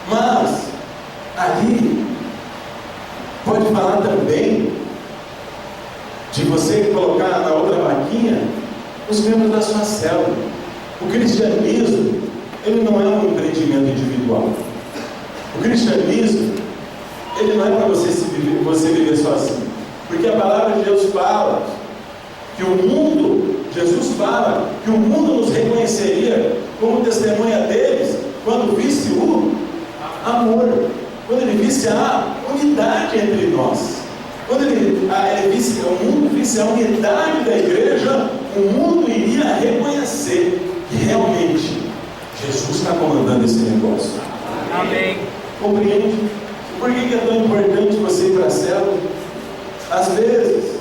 Mas ali pode falar também de você colocar na outra vaquinha os membros da sua célula. O cristianismo, ele não é um empreendimento individual. O cristianismo, ele não é para você viver sozinho. Porque a palavra de Deus fala que o mundo, Jesus fala que o mundo nos reconheceria como testemunha deles quando visse o amor, quando ele visse a unidade entre nós. Quando o mundo visse a unidade da igreja, o mundo iria reconhecer que realmente Jesus está comandando esse negócio. Amém. Compreende? Por que é tão importante você ir para a célula? Às vezes,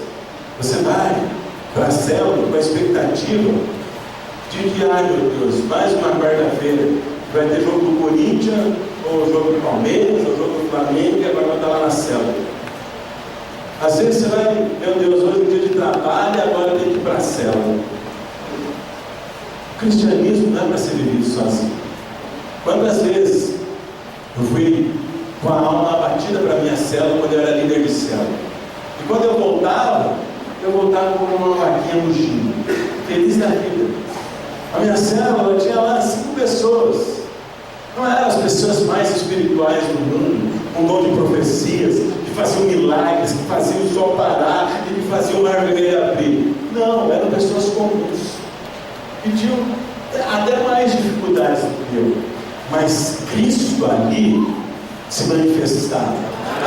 você vai para a célula com a expectativa de que, ai meu Deus, mais uma quarta-feira vai ter jogo do Corinthians, ou jogo do Palmeiras, ou jogo do Flamengo, e agora vai estar lá na célula. Às vezes você vai, meu Deus, hoje é um dia de trabalho e agora tem que ir para a célula. O cristianismo não é para ser vivido sozinho. Quantas vezes eu fui com a alma abatida para a minha célula quando eu era líder de célula? E quando eu voltava com uma vaquinha mugida, feliz da vida. A minha célula tinha lá 5 pessoas. Não eram as pessoas mais espirituais do mundo, com dom de profecias, que faziam milagres, que faziam o sol parar e que faziam o mar vermelho abrir. Não, eram pessoas comuns, que tinham até mais dificuldades do que eu. Mas Cristo ali se manifestava.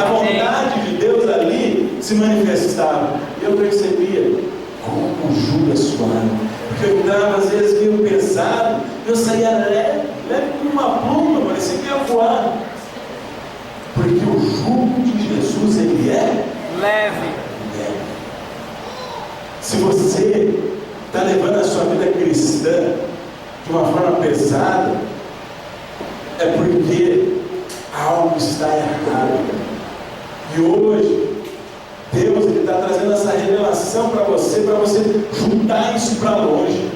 A vontade de Deus ali se manifestava. E eu percebia como o jugo é suave. Porque eu entrava às vezes meio pesado, eu saía leve como uma pluma, parecia que ia voar. Porque o jugo de Jesus, ele é leve. Se você está levando a sua vida cristã de uma forma pesada, é porque algo está errado. E hoje, Deus está trazendo essa revelação para você juntar isso para longe.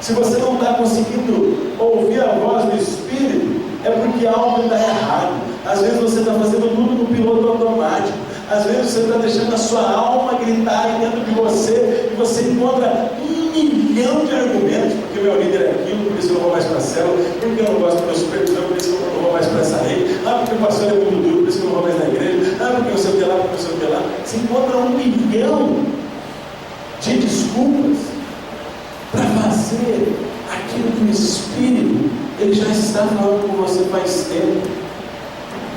Se você não está conseguindo ouvir a voz do Espírito, é porque algo está errado. Às vezes você está fazendo tudo no piloto automático. Às vezes você está deixando a sua alma gritar aí dentro de você, e você encontra 1 milhão de argumentos, porque meu líder é aquilo, por isso eu não vou mais para a célula, porque eu não gosto do meu supervisor, por isso eu não vou mais para essa rede, porque o pastor é muito duro, por isso eu não vou mais na igreja, porque eu sei o que lá, porque eu sei o que lá. Você encontra 1 milhão de desculpas para fazer aquilo que o Espírito ele já está falando com você faz tempo.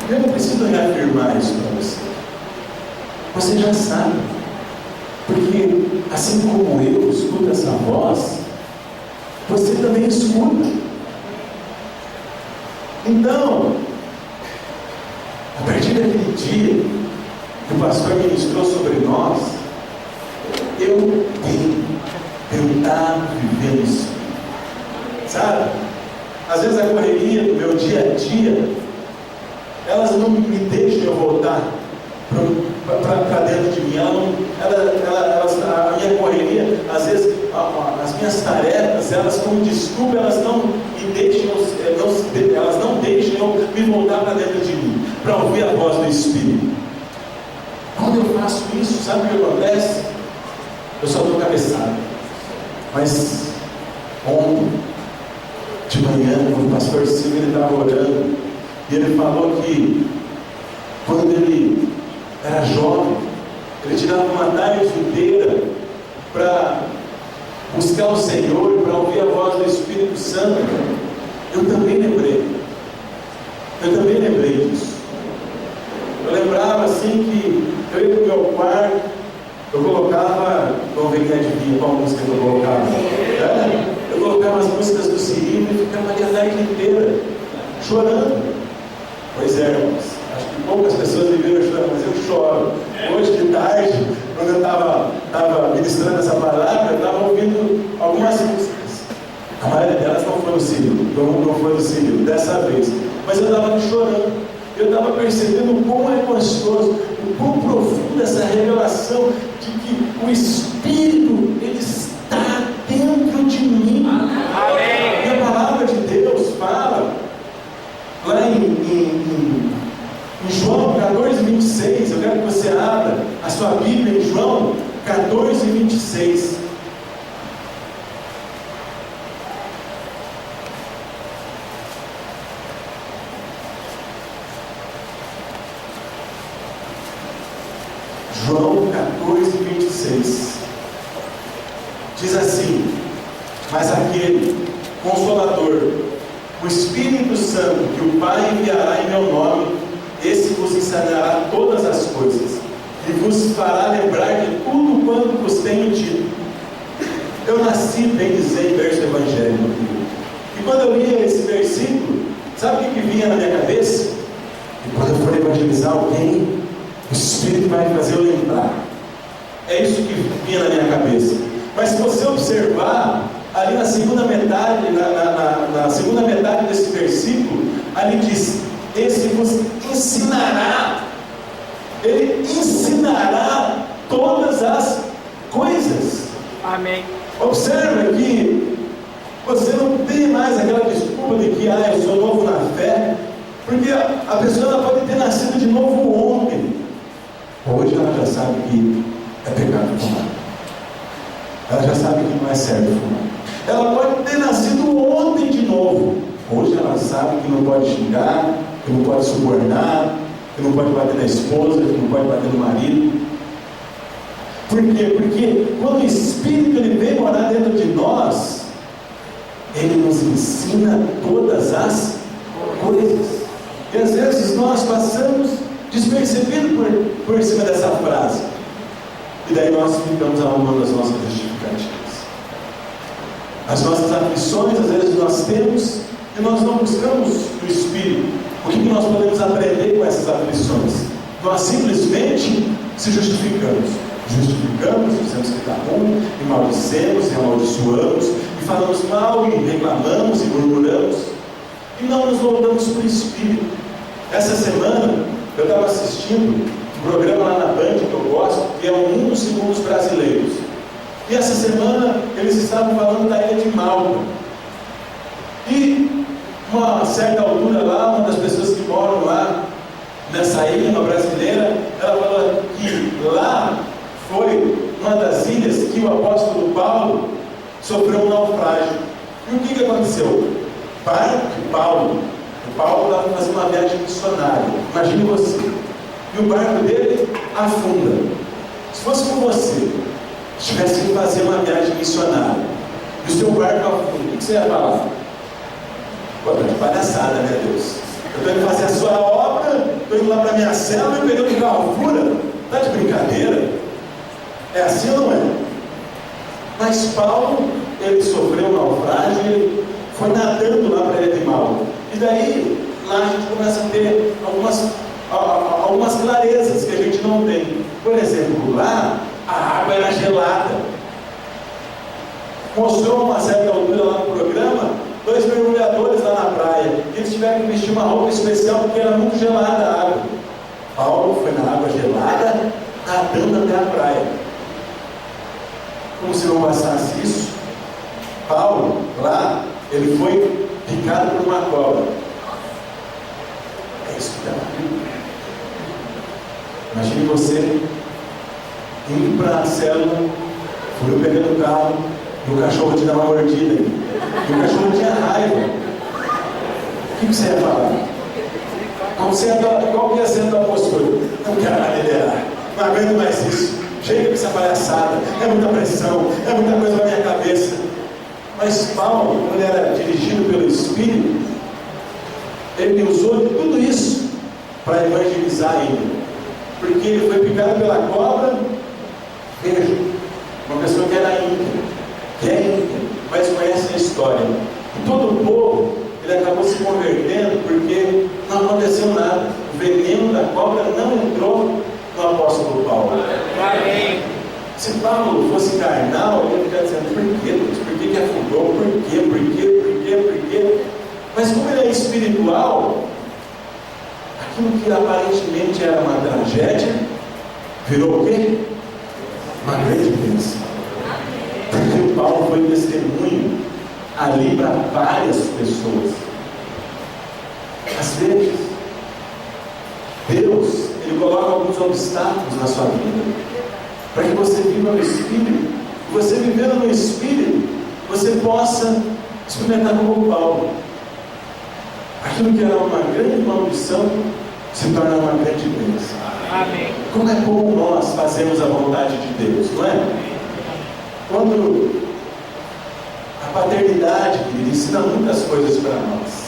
Eu não preciso reafirmar isso para você. Você já sabe. Porque assim como eu escuto essa voz, você também escuta. Então, a partir daquele dia que o pastor ministrou sobre nós, eu estava vivendo isso. Sabe? Às vezes a correria do meu dia a dia, elas não me deixam eu voltar para dentro de mim. A minha correria, às vezes, as minhas tarefas, elas como desculpa, elas não me deixam, elas não deixam eu me voltar para dentro de mim, para ouvir a voz do Espírito. Quando eu faço isso, sabe o que acontece? Eu só estou cabeçado. Mas ontem, de manhã, o pastor Silvio estava orando, e ele falou que quando ele era jovem, ele tirava uma tarde inteira para buscar o Senhor, para ouvir a voz do Espírito Santo. Eu também lembrei disso. Eu lembrava assim que eu ia para o meu quarto, eu colocava, vamos ver quem adivinha qual música que eu colocava. Eu colocava as músicas do Cirilo e ficava ali a tarde inteira chorando. Pois é, irmãos, acho que poucas pessoas viveram chorando, mas eu choro. Hoje de tarde, quando eu estava ministrando essa palavra, eu estava ouvindo algumas músicas. A maioria delas não foi no Cirilo, não foi no Cirilo, dessa vez. Mas eu estava chorando. Eu estava percebendo o quão é gostoso, o quão profunda essa revelação de que o Espírito, ele está dentro de mim. Amém. E a palavra de Deus fala, lá em João 14, 26, eu quero que você abra a sua Bíblia em João 14, 26. João 14, 26 diz assim: mas aquele Consolador, o Espírito Santo, que o Pai enviará em meu nome, esse vos ensinará todas as coisas e vos fará lembrar de tudo quanto vos tenho dito. Eu nasci, bem dizer, em verso evangélico, e quando eu lia esse versículo, sabe o que vinha na minha cabeça? E quando eu for evangelizar alguém, o Espírito vai fazer eu lembrar. É isso que vinha na minha cabeça. Mas se você observar, ali na segunda metade, na segunda metade desse versículo, ali diz: esse vos ensinará. Ele ensinará todas as coisas. Amém. Observa que você não tem mais aquela desculpa de que eu sou novo na fé, porque a pessoa ela pode ter nascido de novo ontem. Hoje ela já sabe que é pecado fumar. Ela já sabe que não é certo fumar. Ela pode ter nascido ontem de novo. Hoje ela sabe que não pode xingar, que não pode subornar, que não pode bater na esposa, que não pode bater no marido. Por quê? Porque quando o Espírito ele vem morar dentro de nós, ele nos ensina todas as coisas. E às vezes nós passamos despercebido por cima dessa frase. E daí nós ficamos arrumando as nossas justificativas. As nossas aflições, às vezes nós temos, e nós não buscamos o Espírito. O que nós podemos aprender com essas aflições? Nós simplesmente se justificamos. Dizemos que está ruim, e maldicemos, e amaldiçoamos, e falamos mal, e reclamamos, e murmuramos, e não nos voltamos para o Espírito. Essa semana, eu estava assistindo um programa lá na Band, que eu gosto, Apóstolo, que é o Mundo Segundo os Brasileiros. E essa semana eles estavam falando da ilha de Malta. E uma certa altura lá, uma das pessoas que moram lá nessa ilha, uma brasileira, ela falou que lá foi uma das ilhas que o apóstolo Paulo sofreu um naufrágio. E o que aconteceu? O Paulo estava fazendo uma viagem missionária. Imagine você. E o barco dele afunda. Se fosse com você, tivesse que fazer uma viagem missionária, e o seu barco afunda, o que você ia falar? Pô, tá de palhaçada, né, Deus? Eu estou indo fazer a sua obra, estou indo lá para a minha célula e peguei um carro fura. Está de brincadeira? É assim ou não é? Mas Paulo, ele sofreu um naufrágio, ele foi nadando lá para a ilha de Malta. E daí, lá a gente começa a ter algumas clarezas que a gente não tem. Por exemplo, lá a água era gelada. Mostrou uma certa altura lá no programa, 2 mergulhadores lá na praia. Eles tiveram que vestir uma roupa especial porque era muito gelada a água. Paulo foi na água gelada, nadando até a praia. Como se não bastasse isso, Paulo, lá, ele foi picado por uma cobra. É isso que dá. Imagine você indo para a célula, fui pegando o carro, e o cachorro te dá uma mordida. E o cachorro tinha raiva. O que você ia falar? Qual que ia ser a tua postura? Não quero mais liderar. Não aguento mais isso. Chega com essa palhaçada. É muita pressão. É muita coisa na minha cabeça. Mas Paulo, quando era dirigido pelo Espírito, ele usou de tudo isso para evangelizar ele. Porque ele foi picado pela cobra. Veja, uma pessoa que era ímpia, mas conhece a história. E todo o povo, ele acabou se convertendo porque não aconteceu nada. O veneno da cobra não entrou no apóstolo Paulo. Amém. Se Paulo fosse carnal, ele ia ficar dizendo, por quê, Deus? Por que afundou? Por quê? Mas como ele é espiritual, aquilo que aparentemente era uma tragédia, virou o quê? Uma grande bênção. Porque o Paulo foi testemunho ali para várias pessoas. Às vezes, Deus, Ele coloca alguns obstáculos na sua vida, para que você viva no Espírito. E você vivendo no Espírito, você possa experimentar como Paulo. Aquilo que era uma grande maldição se torna uma grande bênção. Amém. Como é bom nós fazermos a vontade de Deus, não é? Quando a paternidade, querido, ensina muitas coisas para nós.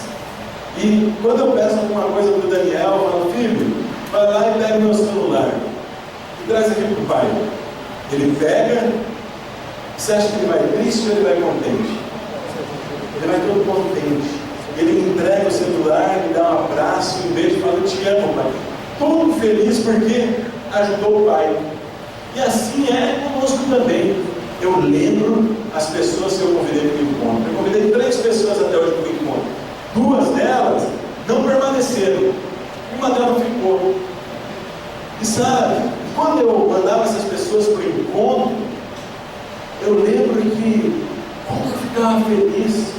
E quando eu peço alguma coisa para o Daniel, eu falo, filho, vai lá e pega o meu celular e traz aqui para o pai. Ele pega, você acha que ele vai triste ou ele vai contente? Ele vai todo contente. Ele entrega o celular, me dá um abraço, um beijo e fala, eu te amo, pai. Todo feliz porque ajudou o pai. E assim é conosco também. Eu lembro as pessoas que eu convidei para o encontro. Eu convidei 3 pessoas até hoje para o encontro. 2 delas não permaneceram. Uma delas ficou. E sabe, quando eu mandava essas pessoas para o encontro, eu lembro que como eu ficava feliz.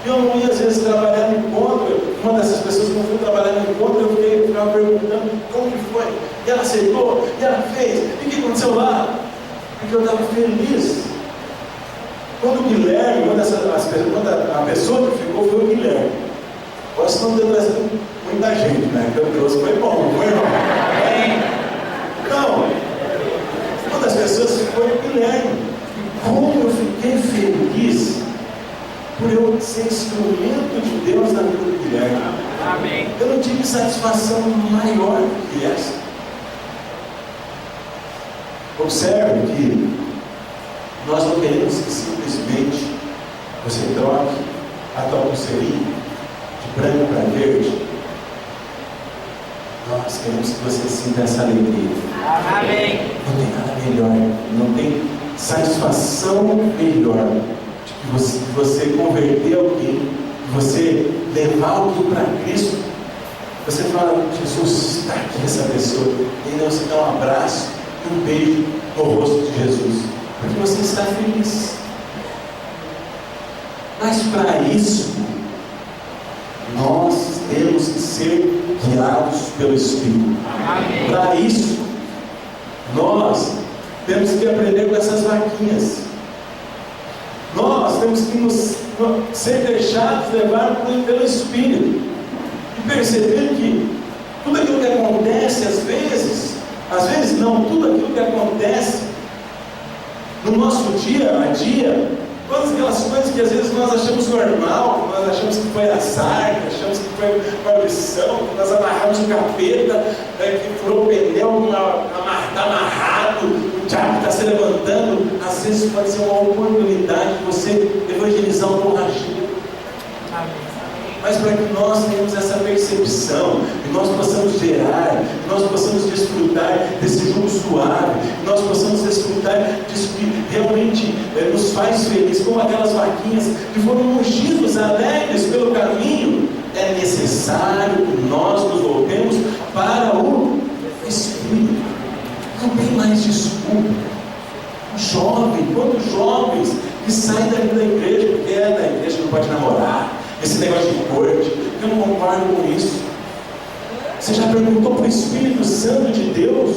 Eu não ia às vezes trabalhar no encontro. Uma dessas pessoas que não foi trabalhar no encontro, eu ficava perguntando como que foi. E ela aceitou, e ela fez. E o que aconteceu lá? Porque eu estava feliz. Quando o Guilherme, quando a pessoa que ficou foi o Guilherme. Posso não ter trazido muita gente, né? Que eu trouxe, foi bom, não foi não? Então, uma das pessoas foi o Guilherme. Como eu fiquei feliz por eu ser instrumento de Deus na vida do Guilherme. Amém. Eu não tive satisfação maior que essa. Observe que nós não queremos que simplesmente você troque a tua pulseirinha de branco para verde. Nós queremos que você sinta essa alegria. Amém. Não tem nada melhor, não tem satisfação melhor de você converter alguém, de você levar alguém para Cristo. Você fala, Jesus, está aqui essa pessoa, e você dá um abraço, e um beijo no rosto de Jesus, porque você está feliz. Mas para isso, nós temos que ser guiados pelo Espírito. Para isso, nós temos que aprender com essas vaquinhas. Nós temos que ser deixados levar pelo Espírito e perceber que tudo aquilo que acontece, às vezes não, tudo aquilo que acontece no nosso dia a dia, todas aquelas coisas que às vezes nós achamos normal, que nós achamos que foi azar, que achamos que foi maldição, que nós amarramos o capeta, que furou o pneu, está amarrado, o diabo está se levantando. Às vezes pode ser uma oportunidade de você evangelizar um borracheiro. Mas para que nós tenhamos essa percepção, e nós possamos gerar, e nós possamos desfrutar desse jugo suave, e nós possamos desfrutar disso que realmente nos faz felizes, como aquelas vaquinhas que foram ungidos, alegres pelo caminho, é necessário que nós nos voltemos para o Espírito. Não tem mais desculpa. Jovem, quantos jovens que saem da igreja, porque é da igreja que não pode namorar, esse negócio de corte, eu não concordo com isso. Você já perguntou para o Espírito Santo de Deus?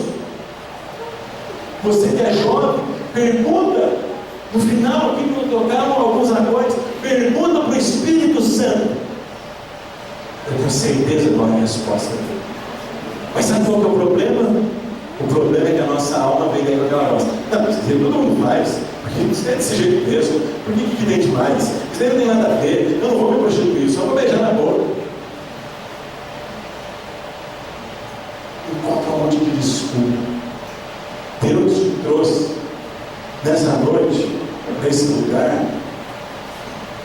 Você que é jovem, pergunta, no final aqui quando tocaram alguns acordes, pergunta para o Espírito Santo. Eu tenho certeza qual é a resposta dele. Mas sabe qual que é o problema? O problema é que a nossa alma vem daí com aquela voz. Não, todo mundo faz. Porque isso é desse jeito mesmo. Por que tem demais? Isso daí não tem nada a ver. Eu não vou me prostituir, só vou beijar na boca. Encontra um monte de desculpa. Deus te trouxe nessa noite, nesse lugar,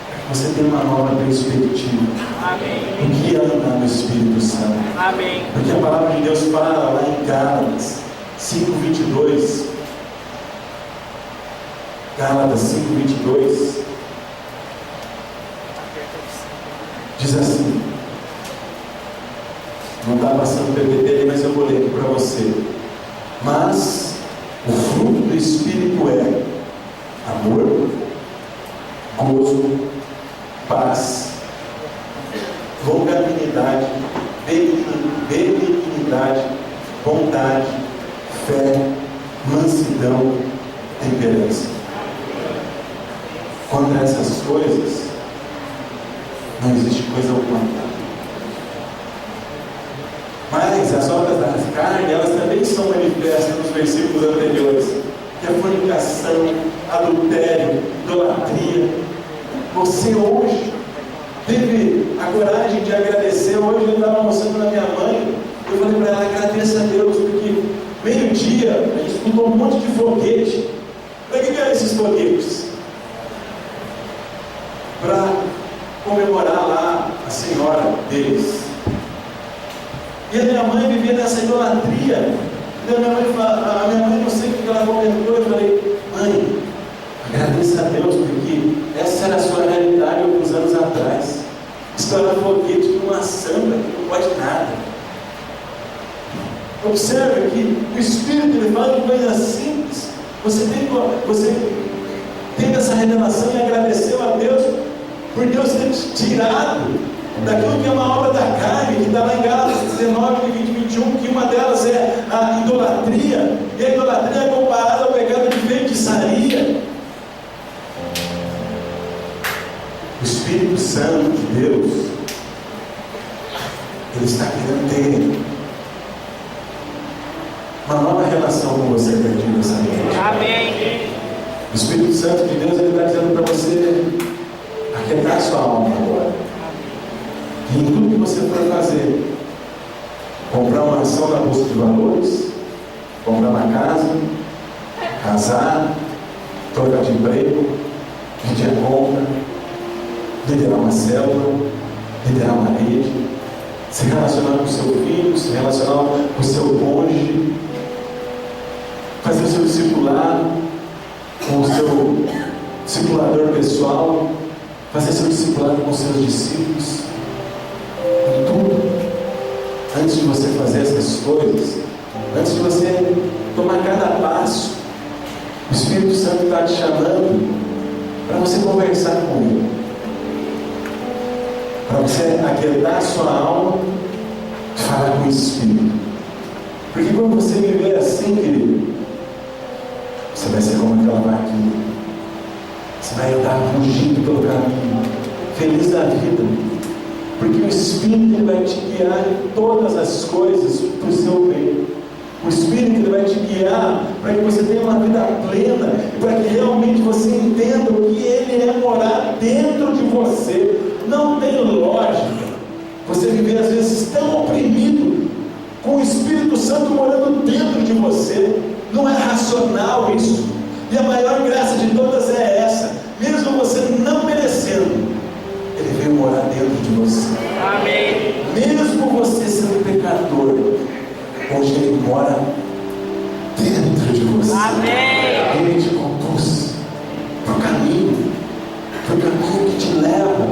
para que você tenha uma nova perspectiva. Amém. O que é andar no Espírito Santo? Amém. Porque a palavra de Deus fala lá em Gálatas 5:22. Gálatas 5:22 diz assim, não está passando o PPT, mas eu vou ler aqui para você. Mas o fruto do Espírito é amor, gozo, paz, longanimidade, benignidade, bondade, fé, mansidão, temperança. Contra essas coisas, não existe coisa alguma. Mas as obras da carne, elas também são manifestas nos versículos anteriores, que é fornicação, adultério, idolatria. Você hoje teve a coragem de agradecer. Hoje eu estava almoçando na minha mãe, eu falei para ela, agradeça a Deus, porque meio-dia a gente escutou um monte de foguete. Para que eram esses foguetes? Para comemorar lá a senhora deles. E a minha mãe vivia nessa idolatria. E a minha mãe não sei o que ela comentou. Eu falei, mãe, agradeça a Deus, porque essa era a sua realidade alguns anos atrás. Isso era foguete de uma samba que não pode nada. Observe que o Espírito ele fala de coisas simples. Você teve essa revelação e agradeceu a Deus por Deus ter te tirado daquilo que é uma obra da carne, que está lá em Gálatas 19, 20, 21, que uma delas é a idolatria, e a idolatria é comparada ao pecado de feitiçaria. O Espírito Santo de Deus, ele está querendo ter uma nova relação com você perdido essa noite. Amém. O Espírito Santo de Deus, ele está dizendo para você aquietar sua alma agora. E em tudo que você for fazer, comprar uma ação na bolsa de valores, comprar uma casa, casar, trocar de emprego, pedir a compra, liderar uma célula, liderar uma rede, se relacionar com o seu filho, se relacionar com o seu cônjuge, fazer o seu discipulado com o seu discipulador pessoal, fazer seu discipulado com os seus discípulos. Tudo, antes de você fazer essas coisas, antes de você tomar cada passo. O Espírito Santo está te chamando para você conversar com Ele, para você aquietar a sua alma e falar com o Espírito. Porque quando você viver assim, querido, você vai ser como aquela vaquinha. Você vai andar fugindo pelo caminho, feliz da vida, porque o Espírito ele vai te guiar em todas as coisas para o seu bem. O Espírito ele vai te guiar para que você tenha uma vida plena e para que realmente você entenda o que Ele é morar dentro de você. Não tem lógica você viver às vezes tão oprimido com o Espírito Santo morando dentro de você. Não é racional isso. E a maior graça de todas é essa. Mesmo você não merecendo, Ele veio morar dentro de você. Amém. Mesmo você sendo pecador, hoje Ele mora dentro de você. Amém. Ele te conduz para o caminho que te leva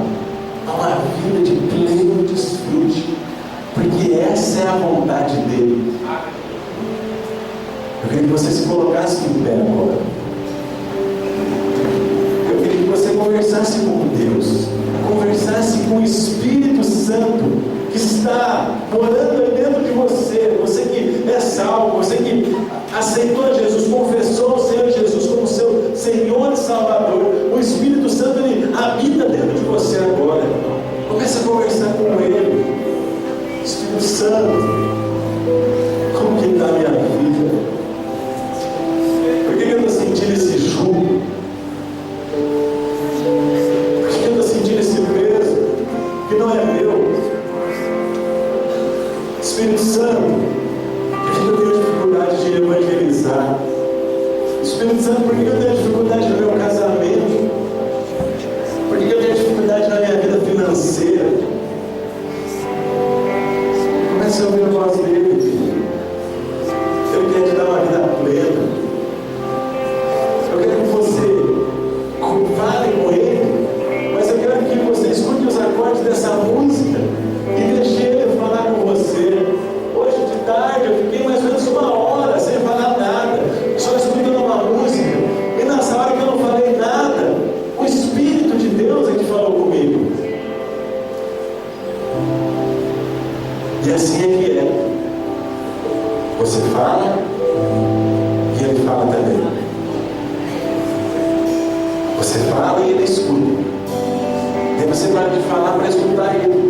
a uma vida de pleno desfrute, porque essa é a vontade dele. Eu queria que você se colocasse em pé agora. Eu queria que você conversasse com Deus, conversasse com o Espírito Santo que está morando aí dentro de você. Você que é salvo, você que aceitou Jesus, confessou o Senhor Jesus como seu Senhor e Salvador. O Espírito Santo ele habita dentro de você agora. Comece a conversar com Ele. Espírito Santo, como que está a minha vida? Por que eu estou sentindo esse jugo? Por que eu estou sentindo esse peso que não é meu? Espírito Santo, por que eu tenho dificuldade de evangelizar? Espírito Santo, por que eu tenho dificuldade no meu casamento? Por que eu tenho dificuldade na minha vida financeira? Comece a ouvir a voz dele. Ele quer te dar uma vida plena. Eu quero que você fale com ele, mas eu quero que você escute os acordes dessa música e deixe ele falar com você. Hoje de tarde eu fiquei mais ou menos 1 hora sem falar nada, só escutando uma música, e nessa hora que eu não falei nada, o Espírito de Deus é que falou comigo. E assim é que é. Você fala e ele fala também. Você fala e ele escuta. Aí você para de falar para escutar ele.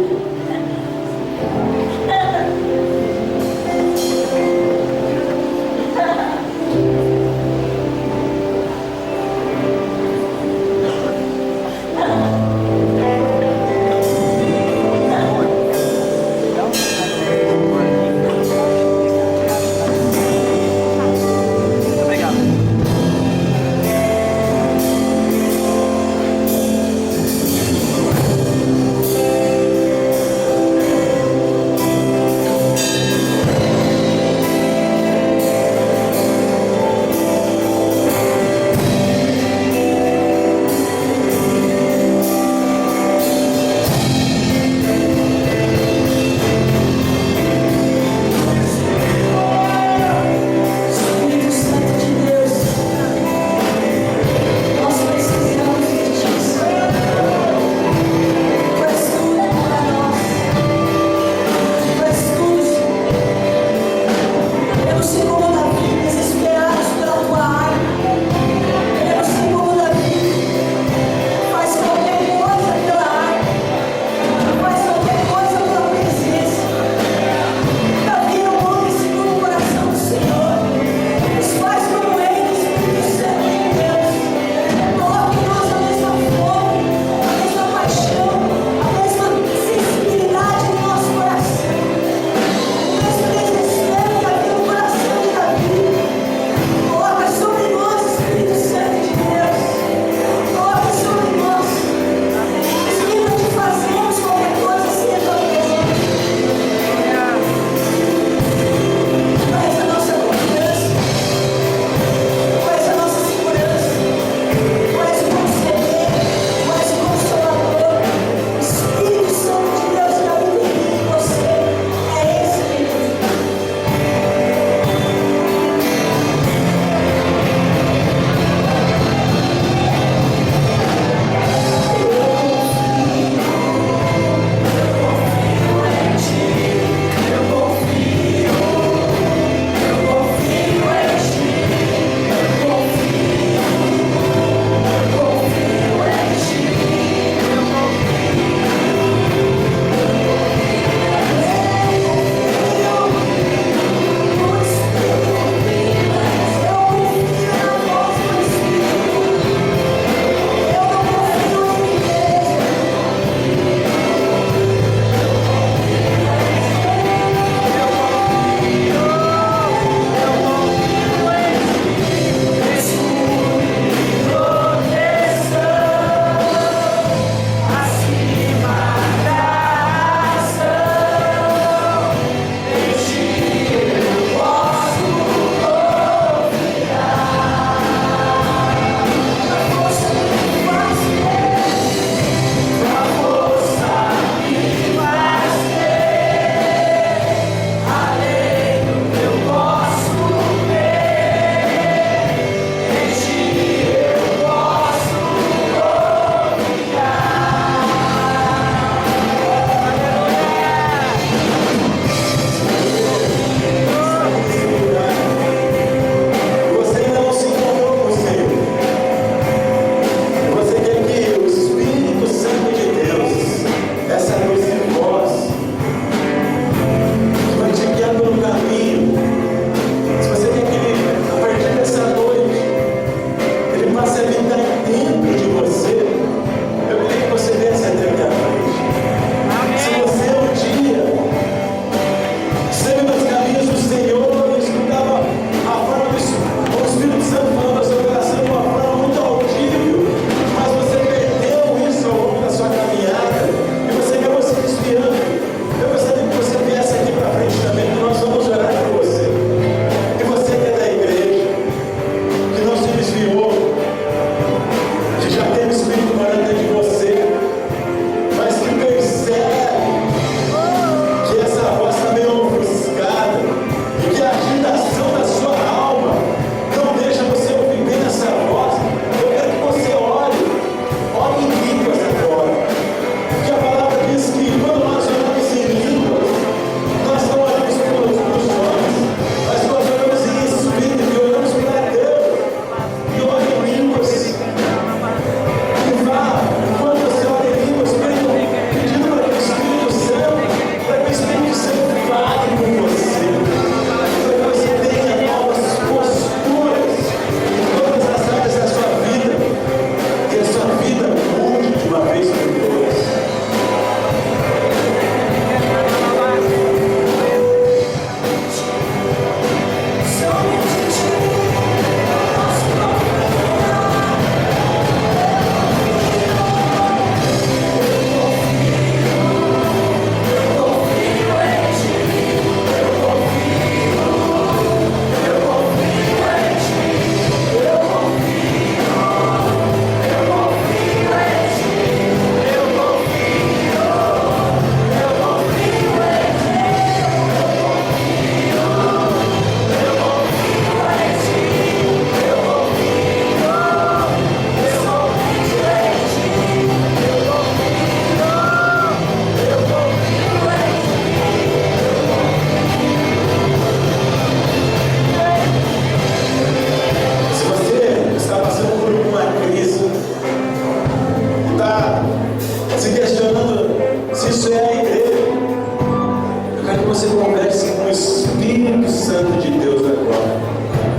você converse com o Espírito Santo de Deus agora.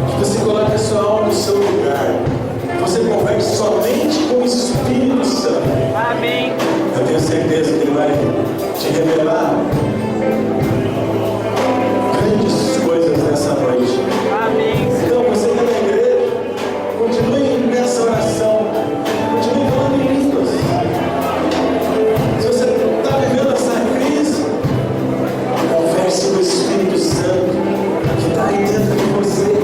Que você coloque a sua alma no seu lugar. Que você converse somente com o Espírito Santo. Amém. Eu tenho certeza que Ele vai te revelar grandes coisas nessa noite. Amém. Então, você que é da igreja, continue nessa oração. Continue falando em línguas. Se você está vivendo essa crise, converse com o Espírito Santo que está aí dentro de você.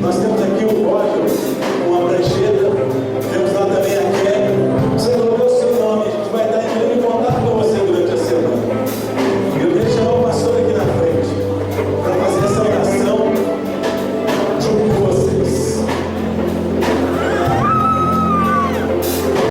Nós temos aqui o código